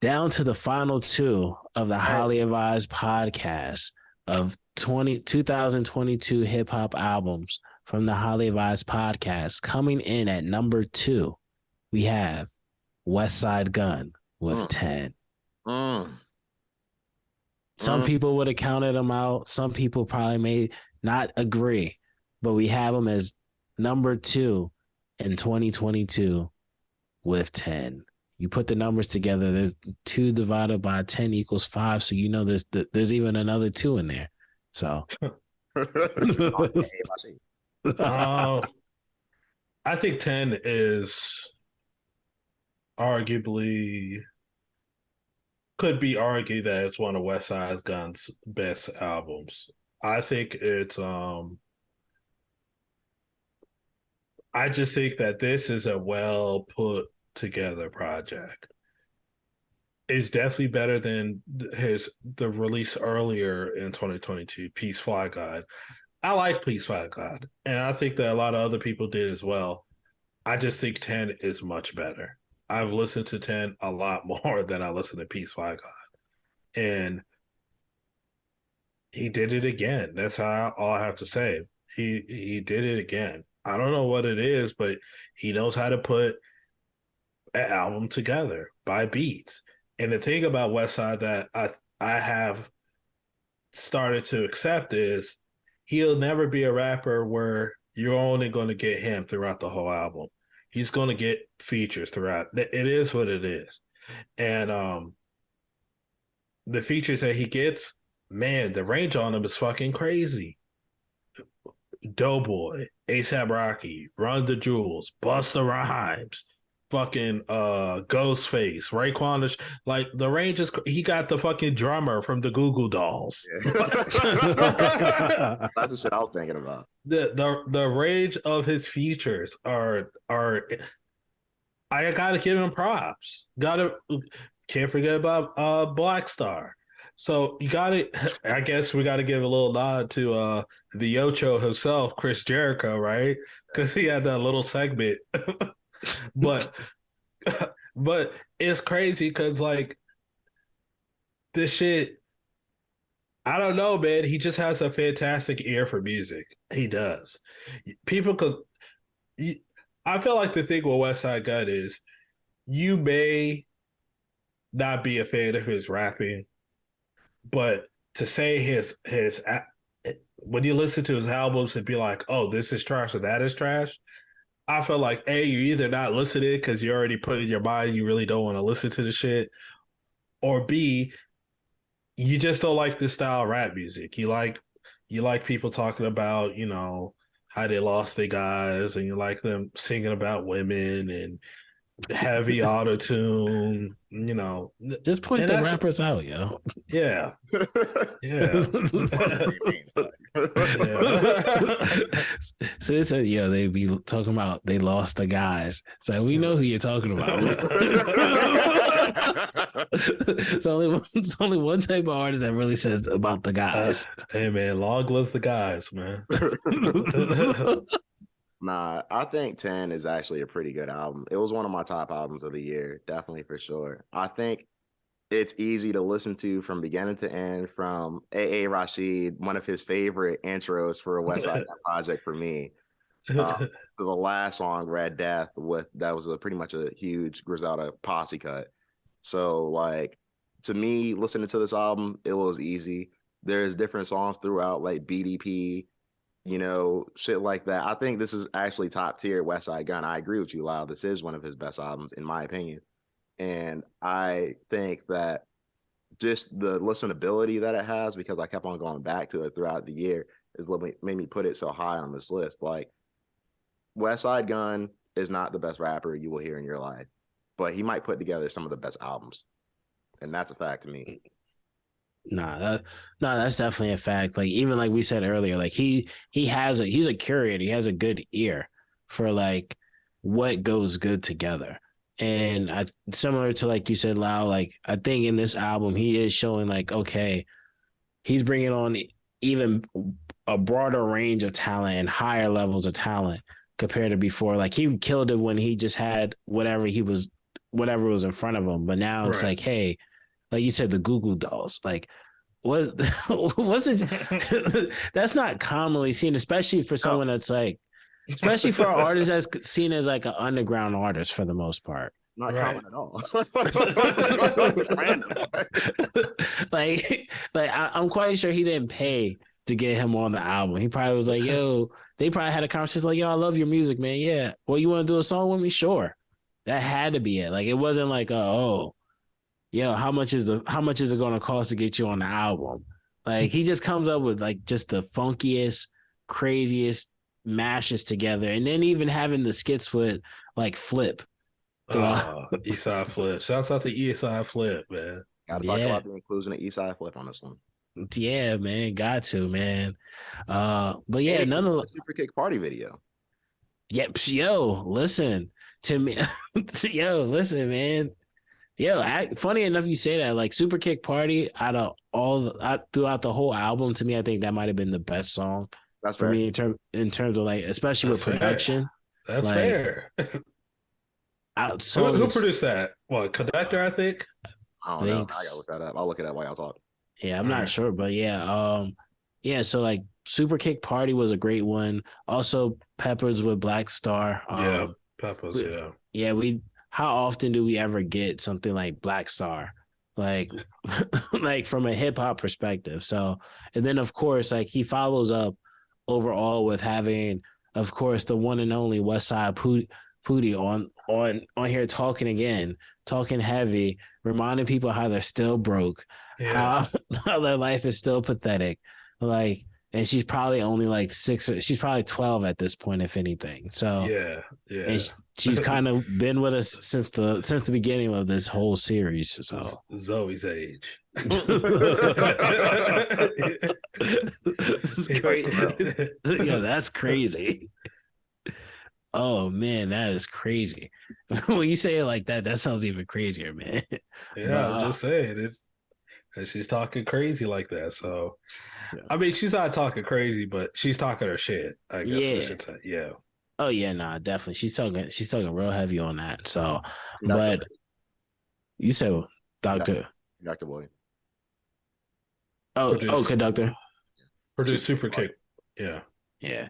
down to the final two of the Highly Advised podcast of 2022 hip hop albums from the Highly Advised podcast. Coming in at number 2, we have West Side Gun with 10. Some people would have counted him out. Some people probably may not agree, but we have him as number 2 in 2022 with 10. You put the numbers together, there's 2 divided by 10 equals 5. So you know there's even another 2 in there. So I think 10 is arguably could be argued that it's one of West Side Gun's best albums. I think it's I just think that this is a well put together project. It's definitely better than the release earlier in 2022, Peace Fly God. I like Peace Fly God, and I think that a lot of other people did as well. I just think 10 is much better. I've listened to 10 a lot more than I listened to Peace Fly God. And he did it again. That's all I have to say. He did it again. I don't know what it is, but he knows how to put an album together by beats. And the thing about Westside that I have started to accept is he'll never be a rapper where you're only going to get him throughout the whole album. He's going to get features throughout. It is what it is. And the features that he gets, man, the range on them is fucking crazy. Doughboy, A$AP Rocky, Run the Jewels, Busta Rhymes, fucking Ghostface, Raekwon, like the range is. He got the fucking drummer from the Goo Goo Dolls. Yeah. That's the shit I was thinking about. The range of his features are. I gotta give him props. Can't forget about Black Star. So I guess we gotta give a little nod to the Yocho himself, Chris Jericho, right? Because he had that little segment. but it's crazy because like this shit, I don't know, man. He just has a fantastic ear for music. He does. I feel like the thing with Westside Gunn is you may not be a fan of his rapping, but to say his when you listen to his albums and be like, oh, this is trash or that is trash, I feel like A, you're either not listening because you already put in your mind you really don't want to listen to the shit, or B, you just don't like this style of rap music. You like people talking about, you know, how they lost their guys, and you like them singing about women and heavy auto tune, you know. Just point the rappers out, yo. Yeah. Yeah. So it's they be talking about they lost the guys. So we know who you're talking about. It's only one type of artist that really says about the guys. Hey man, long live the guys, man. Nah, I think 10 is actually a pretty good album. It was one of my top albums of the year, definitely for sure. I think it's easy to listen to from beginning to end, from A.A. Rashid, one of his favorite intros for a West Side project for me. To the last song, Red Death, that was pretty much a huge Griselda posse cut. So, like, to me, listening to this album, it was easy. There's different songs throughout, like BDP, you know, shit like that. I think this is actually top tier West Side Gun. I agree with you, Lyle. This is one of his best albums, in my opinion. And I think that just the listenability that it has, because I kept on going back to it throughout the year, is what made me put it so high on this list. Like, West Side Gun is not the best rapper you will hear in your life, but he might put together some of the best albums, and that's a fact to me. That's definitely a fact. Like, even like we said earlier, like he's a curator. He has a good ear for like what goes good together. And similar to like you said, Lau, like I think in this album he is showing like, okay, he's bringing on even a broader range of talent and higher levels of talent compared to before. Like, he killed it when he just had whatever was in front of him. But now it's like, hey, like you said, the Goo Goo Dolls, like what's it? That's not commonly seen, especially for someone that's like, especially for an artist that's seen as like an underground artist for the most part. It's not common at all. It's random. I'm quite sure he didn't pay to get him on the album. He probably was like, yo, they probably had a conversation like, yo, I love your music, man. Yeah. Well, you want to do a song with me? Sure. That had to be it. Like, it wasn't like, oh, yo, how much is it going to cost to get you on the album? Like, he just comes up with like just the funkiest, craziest mashes together. And then even having the skits with like Flip. Eastside Flip. Shouts out to Eastside Flip, man. Gotta talk about the inclusion of Eastside Flip on this one. Yeah, man. Got to, man. But yeah, none of the Super Kick Party video. Yep. Yo, listen to me. Yo, listen, man. Yo, funny enough, you say that. Like, Super Kick Party, out of throughout the whole album, to me, I think that might have been the best song. That's for fair. me in terms of like, especially with production. That's like, fair. Who produced that? What, Conductor? I think. I don't know. I gotta look that up. I'll look it up while y'all talk. Yeah, I'm not sure, but yeah, so like Super Kick Party was a great one. Also, Peppers with Black Star. Peppers. Yeah, how often do we ever get something like Black Star, like like from a hip hop perspective? So, and then of course, like he follows up overall with having, of course, the one and only Westside Pootie on here talking heavy, reminding people how they're still broke, how their life is still pathetic, like. And she's probably only like 6. She's probably 12 at this point, if anything. So yeah. And she's kind of been with us since the beginning of this whole series. So Zoe's age. Yeah, that's crazy. Oh man, that is crazy. When you say it like that, that sounds even crazier, man. Yeah, I'm just saying and she's talking crazy like that. So, I mean, she's not talking crazy, but she's talking her shit, I guess I should say. Yeah. Oh yeah, nah, definitely. She's talking real heavy on that. So, but you said Conductor Boy. Conductor. Produced Super Kick. Yeah. Yeah.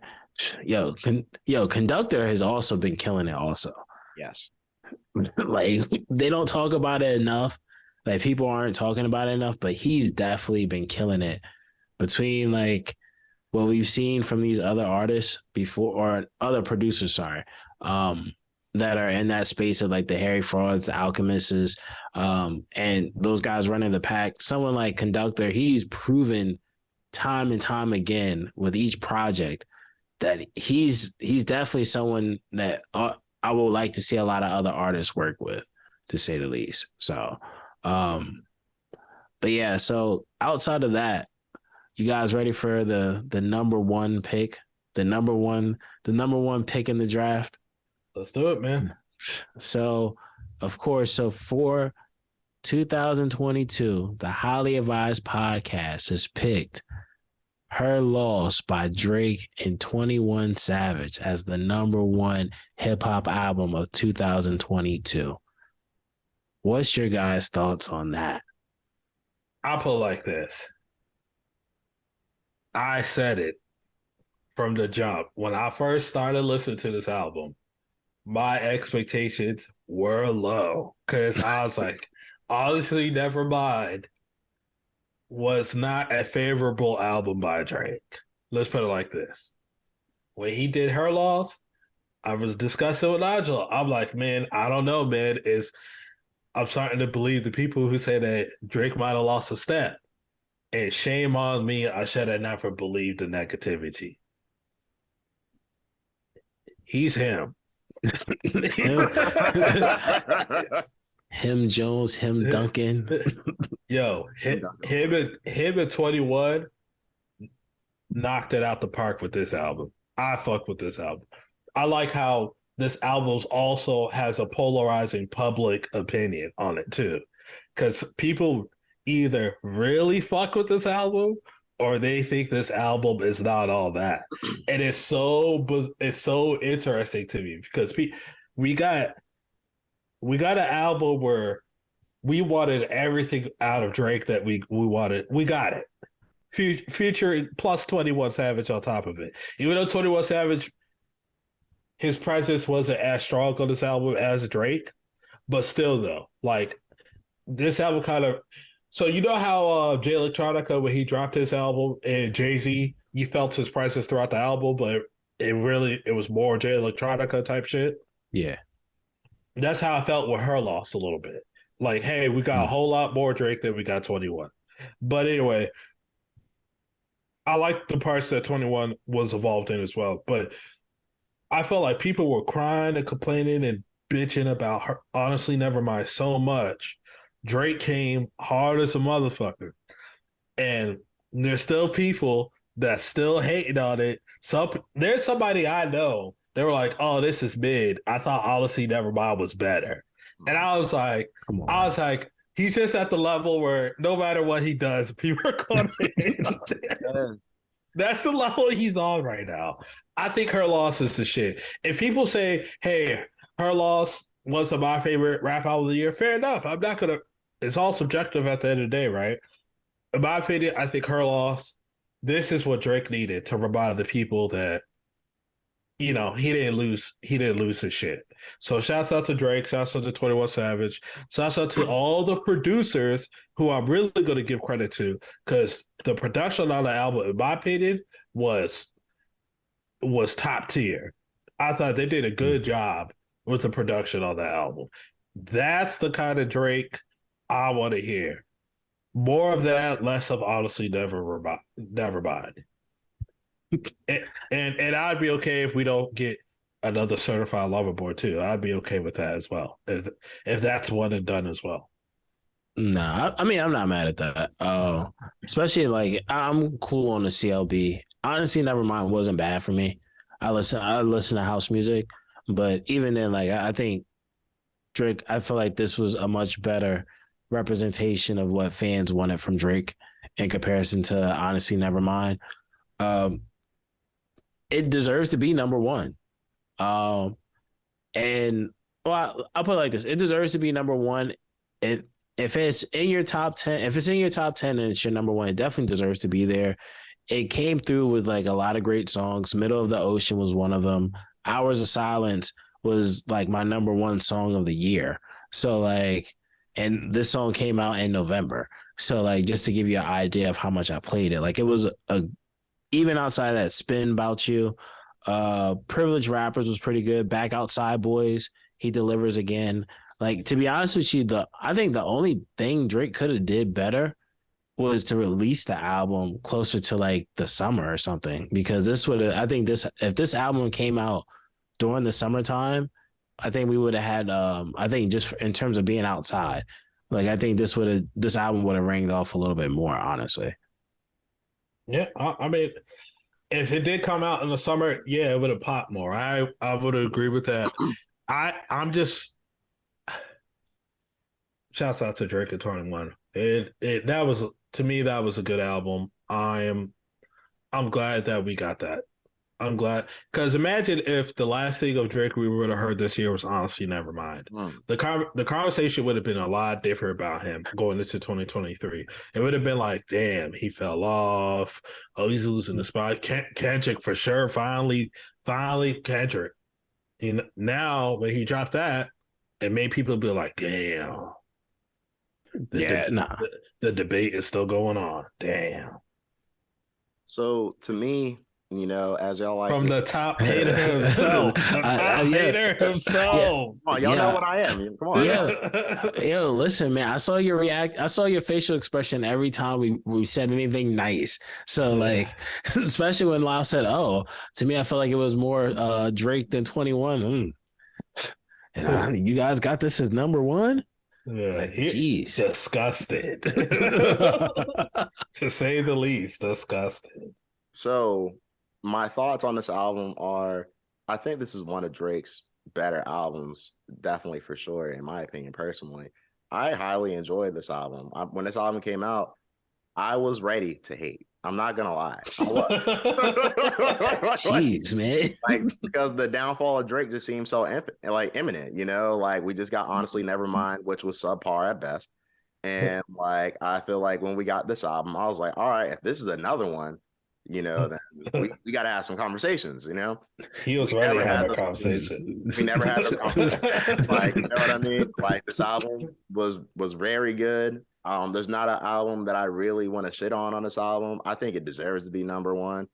Yo, Conductor has also been killing it also. Yes. Like, they don't talk about it enough. Like, people aren't talking about it enough, but he's definitely been killing it between like what we've seen from these other artists before, or other producers, that are in that space of like the Harry Frauds, the Alchemists, and those guys running the pack. Someone like Conductor, he's proven time and time again with each project that he's definitely someone that I would like to see a lot of other artists work with, to say the least. So, but yeah, so outside of that, you guys ready for the number one pick? The number one pick in the draft? Let's do it, man. So, of course, for 2022, the Highly Advised podcast has picked Her Loss by Drake and 21 Savage as the number one hip hop album of 2022. What's your guys' thoughts on that? I'll put it like this. I said it from the jump. When I first started listening to this album, my expectations were low because I was like, honestly, Nevermind was not a favorable album by Drake. Let's put it like this. When he did Her Loss, I was discussing with Nigel. I'm like, man, I don't know, man. I'm starting to believe the people who say that Drake might have lost a step. And shame on me, I should have never believed the negativity. He's him. Him Jones, him Duncan. Yo, him and 21 knocked it out the park with this album. I fuck with this album. I like how this album also has a polarizing public opinion on it too. Because people either really fuck with this album or they think this album is not all that. And it's so interesting to me because we got an album where we wanted everything out of Drake that we wanted. We got it. Future plus 21 Savage on top of it. Even though 21 Savage, his presence wasn't as strong on this album as Drake, but still though, like this album kind of. So you know how Jay Electronica, when he dropped his album and Jay-Z, you felt his presence throughout the album, but it was more Jay Electronica type shit. Yeah. That's how I felt with Her Loss a little bit. Like, hey, we got a whole lot more Drake than we got 21. But anyway, I like the parts that 21 was involved in as well. But I felt like people were crying and complaining and bitching about her. Honestly, Nevermind so much. Drake came hard as a motherfucker. And there's still people that still hating on it. There's somebody I know. They were like, "Oh, this is mid. I thought Honestly Nevermind was better." And I was like, he's just at the level where no matter what he does, people are going to hate on it. That's the level he's on right now. I think Her Loss is the shit. If people say, "Hey, Her Loss wasn't my favorite rap album of the year," fair enough. I'm not gonna. It's all subjective at the end of the day, right? In my opinion, I think Her Loss. This is what Drake needed to remind the people that, he didn't lose his shit. So shouts out to Drake, shouts out to 21 Savage, shouts out to all the producers who I'm really going to give credit to, because the production on the album, in my opinion, was top tier. I thought they did a good job with the production on the album. That's the kind of Drake I want to hear. More of that, less of Honestly Nevermind. And I'd be okay if we don't get another Certified Lover Boy too. I'd be okay with that as well, if that's one and done as well. Nah, I mean, I'm not mad at that. Especially like I'm cool on the CLB. Honestly, Nevermind wasn't bad for me. I listen to house music, but even then, like I think Drake, I feel like this was a much better representation of what fans wanted from Drake in comparison to Honestly Nevermind. It deserves to be number one. And well, I'll put it like this: it deserves to be number one. If it's in your top 10, and it's your number one, it definitely deserves to be there. It came through with like a lot of great songs. Middle of the Ocean was one of them. Hours of Silence was like my number one song of the year. So like, and this song came out in November. So like, just to give you an idea of how much I played it, like it was even outside of that, Spin About You, Privileged Rappers was pretty good. Back Outside Boys, he delivers again. Like, to be honest with you, I think the only thing Drake could have did better was to release the album closer to like the summer or something, because if this album came out during the summertime, I think we would have had I think just in terms of being outside, like I think this album would have rang off a little bit more, honestly. Yeah, I mean, if it did come out in the summer, yeah, it would have popped more. I would agree with that. I'm just shouts out to Drake and 21. That was, to me, that was a good album. I'm glad that we got that. I'm glad, because imagine if the last thing of Drake we would have heard this year was Honestly Nevermind. The conversation would have been a lot different about him going into 2023. It would have been like, damn, he fell off. Oh, he's losing the spot. Kendrick for sure. Finally, Kendrick. Now when he dropped that, it made people be like, damn. The debate is still going on. Damn. So to me, You know, as y'all like From to. the top hater himself. The top yeah, hater yeah, himself. Come on, y'all know what I am. Come on. yeah. Yo, listen, man. I saw your react. I saw your facial expression every time we said anything nice. So like, especially when Lyle said, "Oh," to me, I felt like it was more Drake than 21. And you guys got this as number one. Yeah, Like, jeez. disgusted. To say the least, disgusted. So my thoughts on this album are, I think this is one of Drake's better albums, definitely for sure, in my opinion, personally. I highly enjoyed this album. When this album came out, I was ready to hate. I'm not gonna lie. I was. Jeez, man. Like, because the downfall of Drake just seems so imminent, you know, like we just got Honestly Nevermind, which was subpar at best. And like I feel like when we got this album, I was like, all right, if this is another one, you know, then we got to have some conversations, you know. He was ready to have a conversation. We never had those conversations. Like, you know what I mean? Like this album was very good. There's not an album that I really want to shit on this album. I think it deserves to be number one.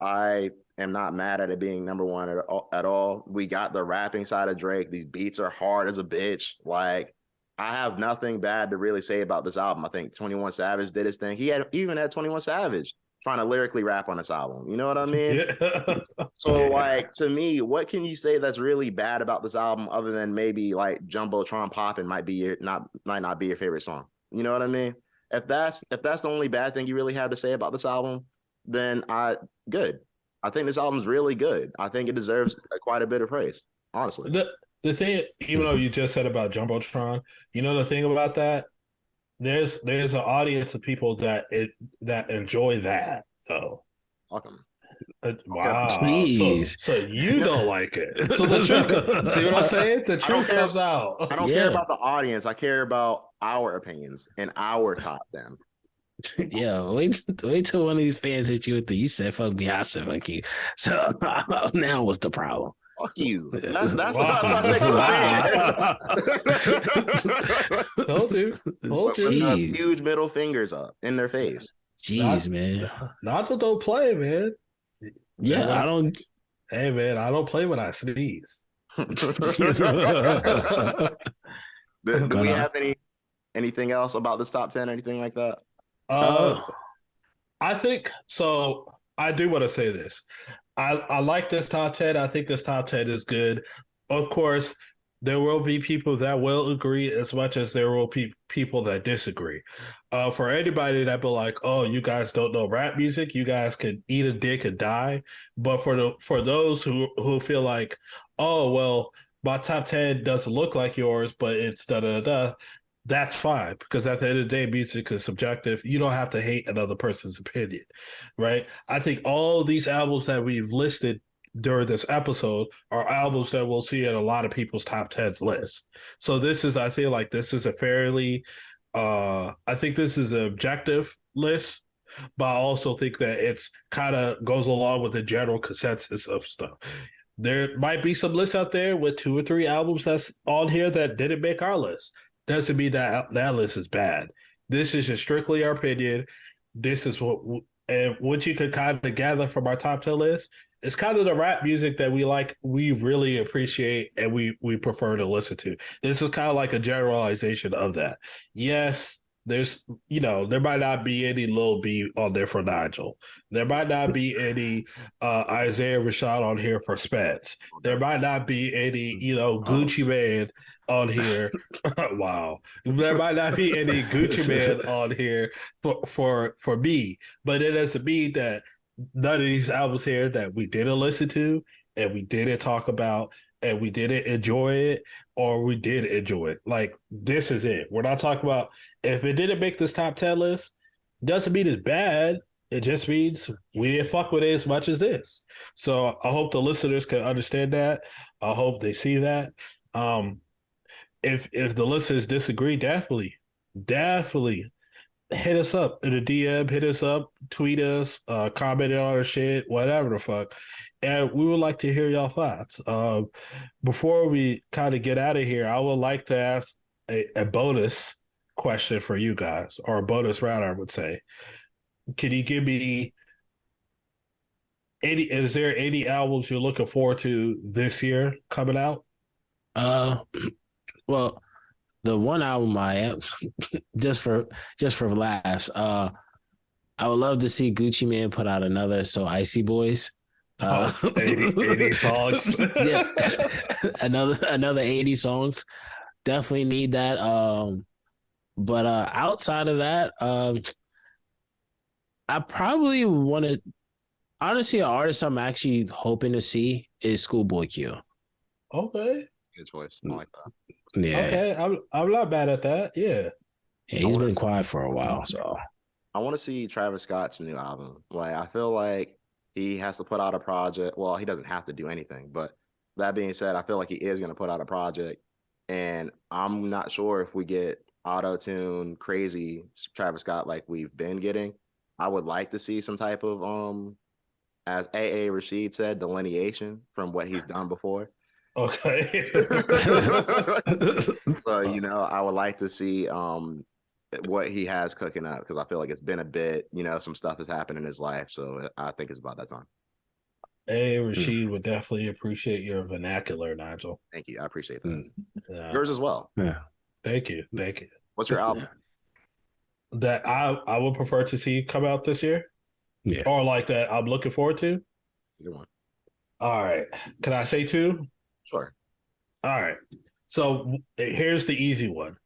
I am not mad at it being number one at all. We got the rapping side of Drake. These beats are hard as a bitch. Like, I have nothing bad to really say about this album. I think 21 Savage did his thing. He even had 21 Savage trying to lyrically rap on this album. You know what I mean? Yeah. So, like, to me, what can you say that's really bad about this album other than maybe like Jumbotron Poppin' might not be your favorite song? You know what I mean? If that's the only bad thing you really have to say about this album, then good. I think this album's really good. I think it deserves quite a bit of praise, honestly. The thing, even though you just said about Jumbotron, you know the thing about that, there's an audience of people that enjoy that though. Welcome. Wow. Jeez. So you don't like it. So the truth, see what I'm saying? The truth comes out. I don't care about the audience. I care about our opinions and our top 10. Yeah, wait till one of these fans hit you with you said fuck me, I said fuck you. So now what's the problem? Fuck you. That's Wow. Told you. Huge middle fingers up in their face. Jeez, man. Nacho don't play, man. Yeah, man, I don't. Hey, man, I don't play when I sneeze. Do we have anything else about this top 10? Anything like that? I think so. I do want to say this. I like this top 10. I think this top 10 is good. Of course, there will be people that will agree as much as there will be people that disagree. For anybody that be like, oh, you guys don't know rap music, you guys could eat a dick and die. But for those who feel like, oh, well, my top 10 doesn't look like yours, but it's da-da-da, that's fine, because at the end of the day, music is subjective. You don't have to hate another person's opinion, right? I think all these albums that we've listed during this episode are albums that we'll see in a lot of people's top 10s list. So I feel like this is a fairly, I think this is an objective list, but I also think that it's kind of goes along with the general consensus of stuff. There might be some lists out there with 2 or 3 albums that's on here that didn't make our list. Doesn't mean that list is bad. This is just strictly our opinion. This is what you could kind of gather from our top 10 list. It's kind of the rap music that we like, we really appreciate, and we prefer to listen to. This is kind of like a generalization of that. Yes, there might not be any Lil B on there for Nigel. There might not be any Isaiah Rashad on here for Spence. There might not be any, Gucci Mane on here. Wow. There might not be any Gucci Mane on here for me, but it doesn't mean that none of these albums here that we didn't listen to and we didn't talk about and we didn't enjoy it, or we did enjoy it. Like, this is it. We're not talking about if it didn't make this top 10 list, doesn't mean it's bad. It just means we didn't fuck with it as much as this. So I hope the listeners can understand that. I hope they see that. If the listeners disagree, definitely hit us up in a DM, hit us up, tweet us, comment on our shit, whatever the fuck. And we would like to hear y'all thoughts. Before we kind of get out of here, I would like to ask a bonus question for you guys, or a bonus round, I would say. Can you give me Is there any albums you're looking forward to this year coming out? Well, the one album I am just for laughs. I would love to see Gucci Mane put out another So Icy Boys. 80 songs. Yeah, another 80 songs. Definitely need that. But outside of that, I probably want to. Honestly, an artist I'm actually hoping to see is Schoolboy Q. Okay. Good choice. I like that. Yeah. Okay. I'm not bad at that. Yeah. Yeah, he's been quiet for a while, so I want to see Travis Scott's new album. Like, I feel like he has to put out a project. Well, he doesn't have to do anything, but that being said, I feel like he is going to put out a project, and I'm not sure if we get auto-tune crazy Travis Scott like we've been getting. I would like to see some type of as AA Rashid said, delineation from what he's done before. Okay. So, I would like to see what he has cooking up, because I feel like it's been a bit, some stuff has happened in his life. So I think it's about that time. Hey, Rashid would definitely appreciate your vernacular, Nigel. Thank you. I appreciate that. Yeah. Yours as well. yeah. Thank you. Thank you. What's your album? That I would prefer to see come out this year. Yeah. Or like that I'm looking forward to. Good one. All right. Can I say two? Sure. All right. So here's the easy one.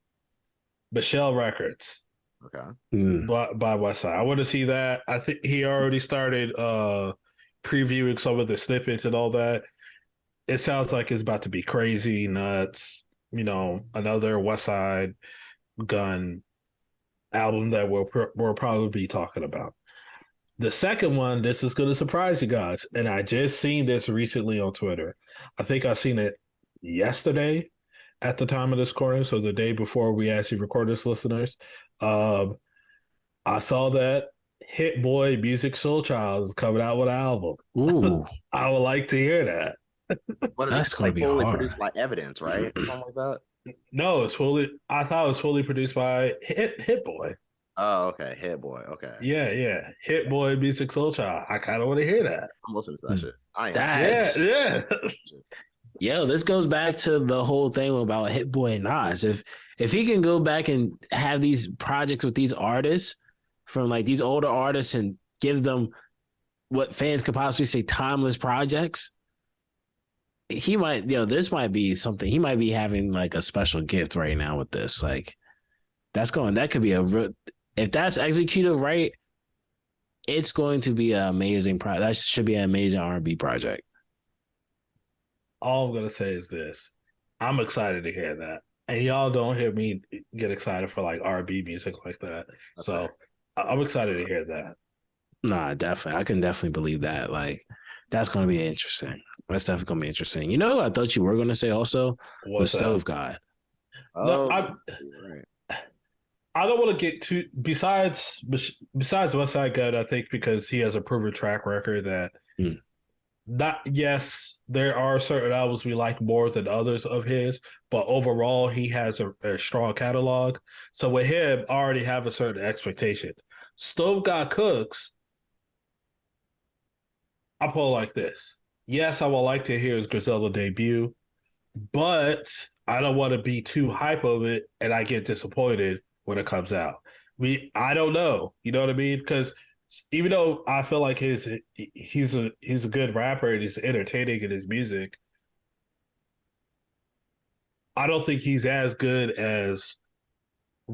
Michelle Records. Okay. By Westside. I want to see that. I think he already started previewing some of the snippets and all that. It sounds like it's about to be crazy, nuts. Another Westside Gun album that we'll probably be talking about. The second one, this is going to surprise you guys, and I just seen this recently on Twitter. I think I seen it yesterday at the time of this recording, so the day before we actually record this, listeners. I saw that Hit Boy Music Soul Child is coming out with an album. Ooh. I would like to hear that. That's going to be fully hard. produced by Evidence, right? Or something like that. No, I thought it was fully produced by Hit Boy. Oh, okay. Hit Boy. Okay. Yeah. Hit Boy Music Soul Child. I kind of want to hear that. I'm listening to that shit. I am. Yeah. Yo, this goes back to the whole thing about Hit Boy and Nas. If he can go back and have these projects with these artists from like these older artists and give them what fans could possibly say timeless projects, he might, this might be something. He might be having like a special gift right now with this. Like that could be if that's executed right, it's going to be an amazing project. That should be an amazing R&B project. All I'm gonna say is this: I'm excited to hear that, and y'all don't hear me get excited for like R&B music like that. So I'm excited to hear that. Nah, definitely. I can definitely believe that. Like, that's going to be interesting. That's definitely going to be interesting. Who I thought you were going to say also? What's was Stove God. Oh, right. I don't want to get too besides Westside Gun, I think, because he has a proven track record that there are certain albums we like more than others of his, but overall he has a strong catalog. So with him, I already have a certain expectation. Stove God Cooks, I'll put it like this. Yes, I would like to hear his Griselda debut, but I don't want to be too hype of it and I get disappointed when it comes out. I don't know. You know what I mean? Because even though I feel like he's a good rapper and he's entertaining in his music, I don't think he's as good as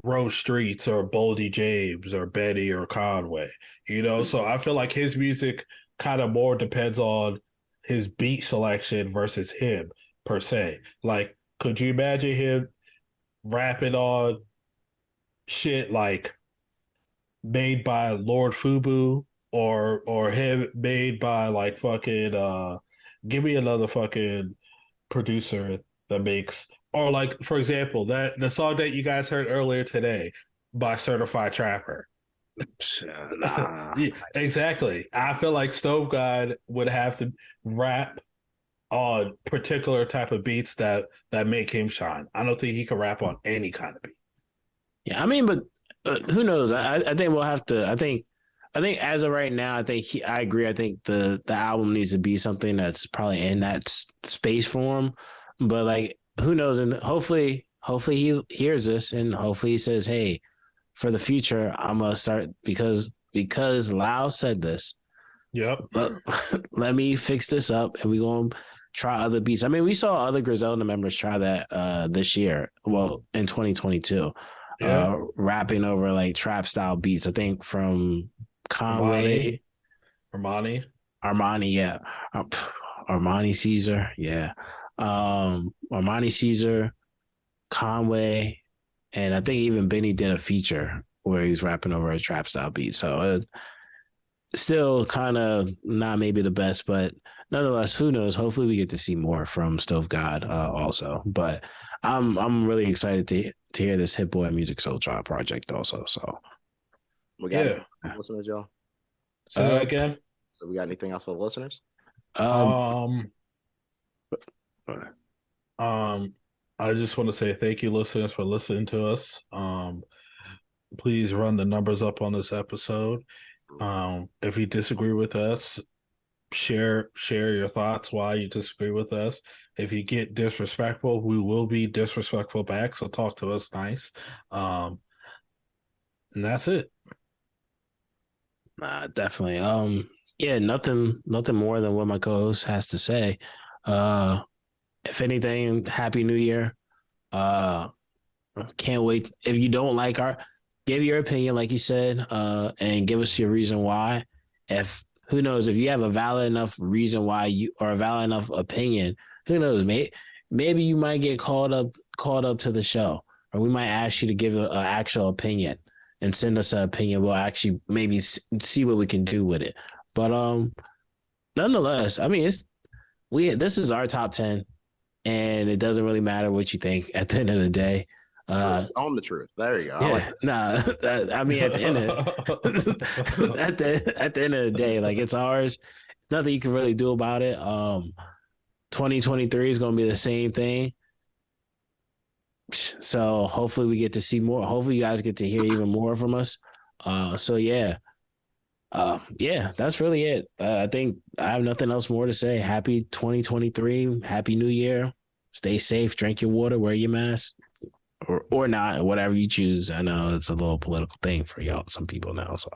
Rose Streets or Boldy James or Betty or Conway. So I feel like his music kind of more depends on his beat selection versus him per se. Like, could you imagine him rapping on shit like made by Lord Fubu or him made by like fucking give me another fucking producer that makes, or like, for example, that the song that you guys heard earlier today by Certified Trapper. Nah. Yeah, exactly. I feel like Stove God would have to rap on particular type of beats that make him shine. I don't think he can rap on any kind of beat. Yeah, I mean, but who knows? I think we'll have to. I think I think as of right now, I agree. I think the album needs to be something that's probably in that space for him. But like, who knows? And hopefully he hears this, and hopefully he says, "Hey, for the future, I'm gonna start because Lau said this. Yep. Let me fix this up, and we gonna try other beats. I mean, we saw other Griselda members try that this year. Well, in 2022, Yeah. rapping over like trap style beats. I think from Conway, Armani, yeah, Armani Caesar, yeah, Armani Caesar, Conway, and I think even Benny did a feature where he's rapping over a trap style beat. So still kind of not maybe the best, but nonetheless, who knows? Hopefully, we get to see more from Stove God also. But I'm really excited to hear this Hit Boy Music Soul Child project also. So We got any listeners, y'all? Say that again. So we got anything else for the listeners? I just want to say thank you, listeners, for listening to us. Please run the numbers up on this episode. If you disagree with us, share your thoughts why you disagree with us. If you get disrespectful, we will be disrespectful back. So talk to us nice. And that's it. Definitely. Yeah, nothing more than what my co-host has to say. If anything, Happy New Year. Can't wait. If you don't like give your opinion, like you said, and give us your reason why. If who knows, if you have a valid enough reason why or a valid enough opinion, who knows, maybe you might get called up to the show, or we might ask you to give an actual opinion and send us an opinion. We'll actually maybe see what we can do with it. But nonetheless, I mean, this is our top 10, and it doesn't really matter what you think at the end of the day. On the truth. There you go. Yeah, I mean, at the end of at the end of the day, like, it's ours. Nothing you can really do about it. 2023 is going to be the same thing. So hopefully we get to see more. Hopefully you guys get to hear even more from us. So yeah, that's really it. I think I have nothing else more to say. Happy 2023. Happy New Year. Stay safe. Drink your water. Wear your mask. Or not, whatever you choose. I know it's a little political thing for y'all, some people now. So,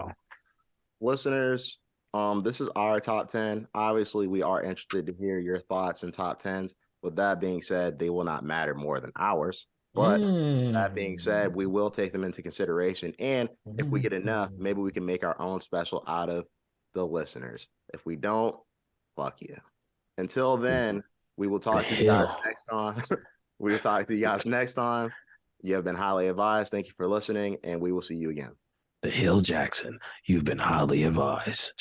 listeners, this is our top 10. Obviously, we are interested to hear your thoughts and top 10s. With that being said, they will not matter more than ours. But that being said, we will take them into consideration. And if we get enough, maybe we can make our own special out of the listeners. If we don't, fuck you. Until then, we will talk to you guys next time. We will talk to you guys next time. You have been highly advised. Thank you for listening, and we will see you again. The Hill Jackson, you've been highly advised.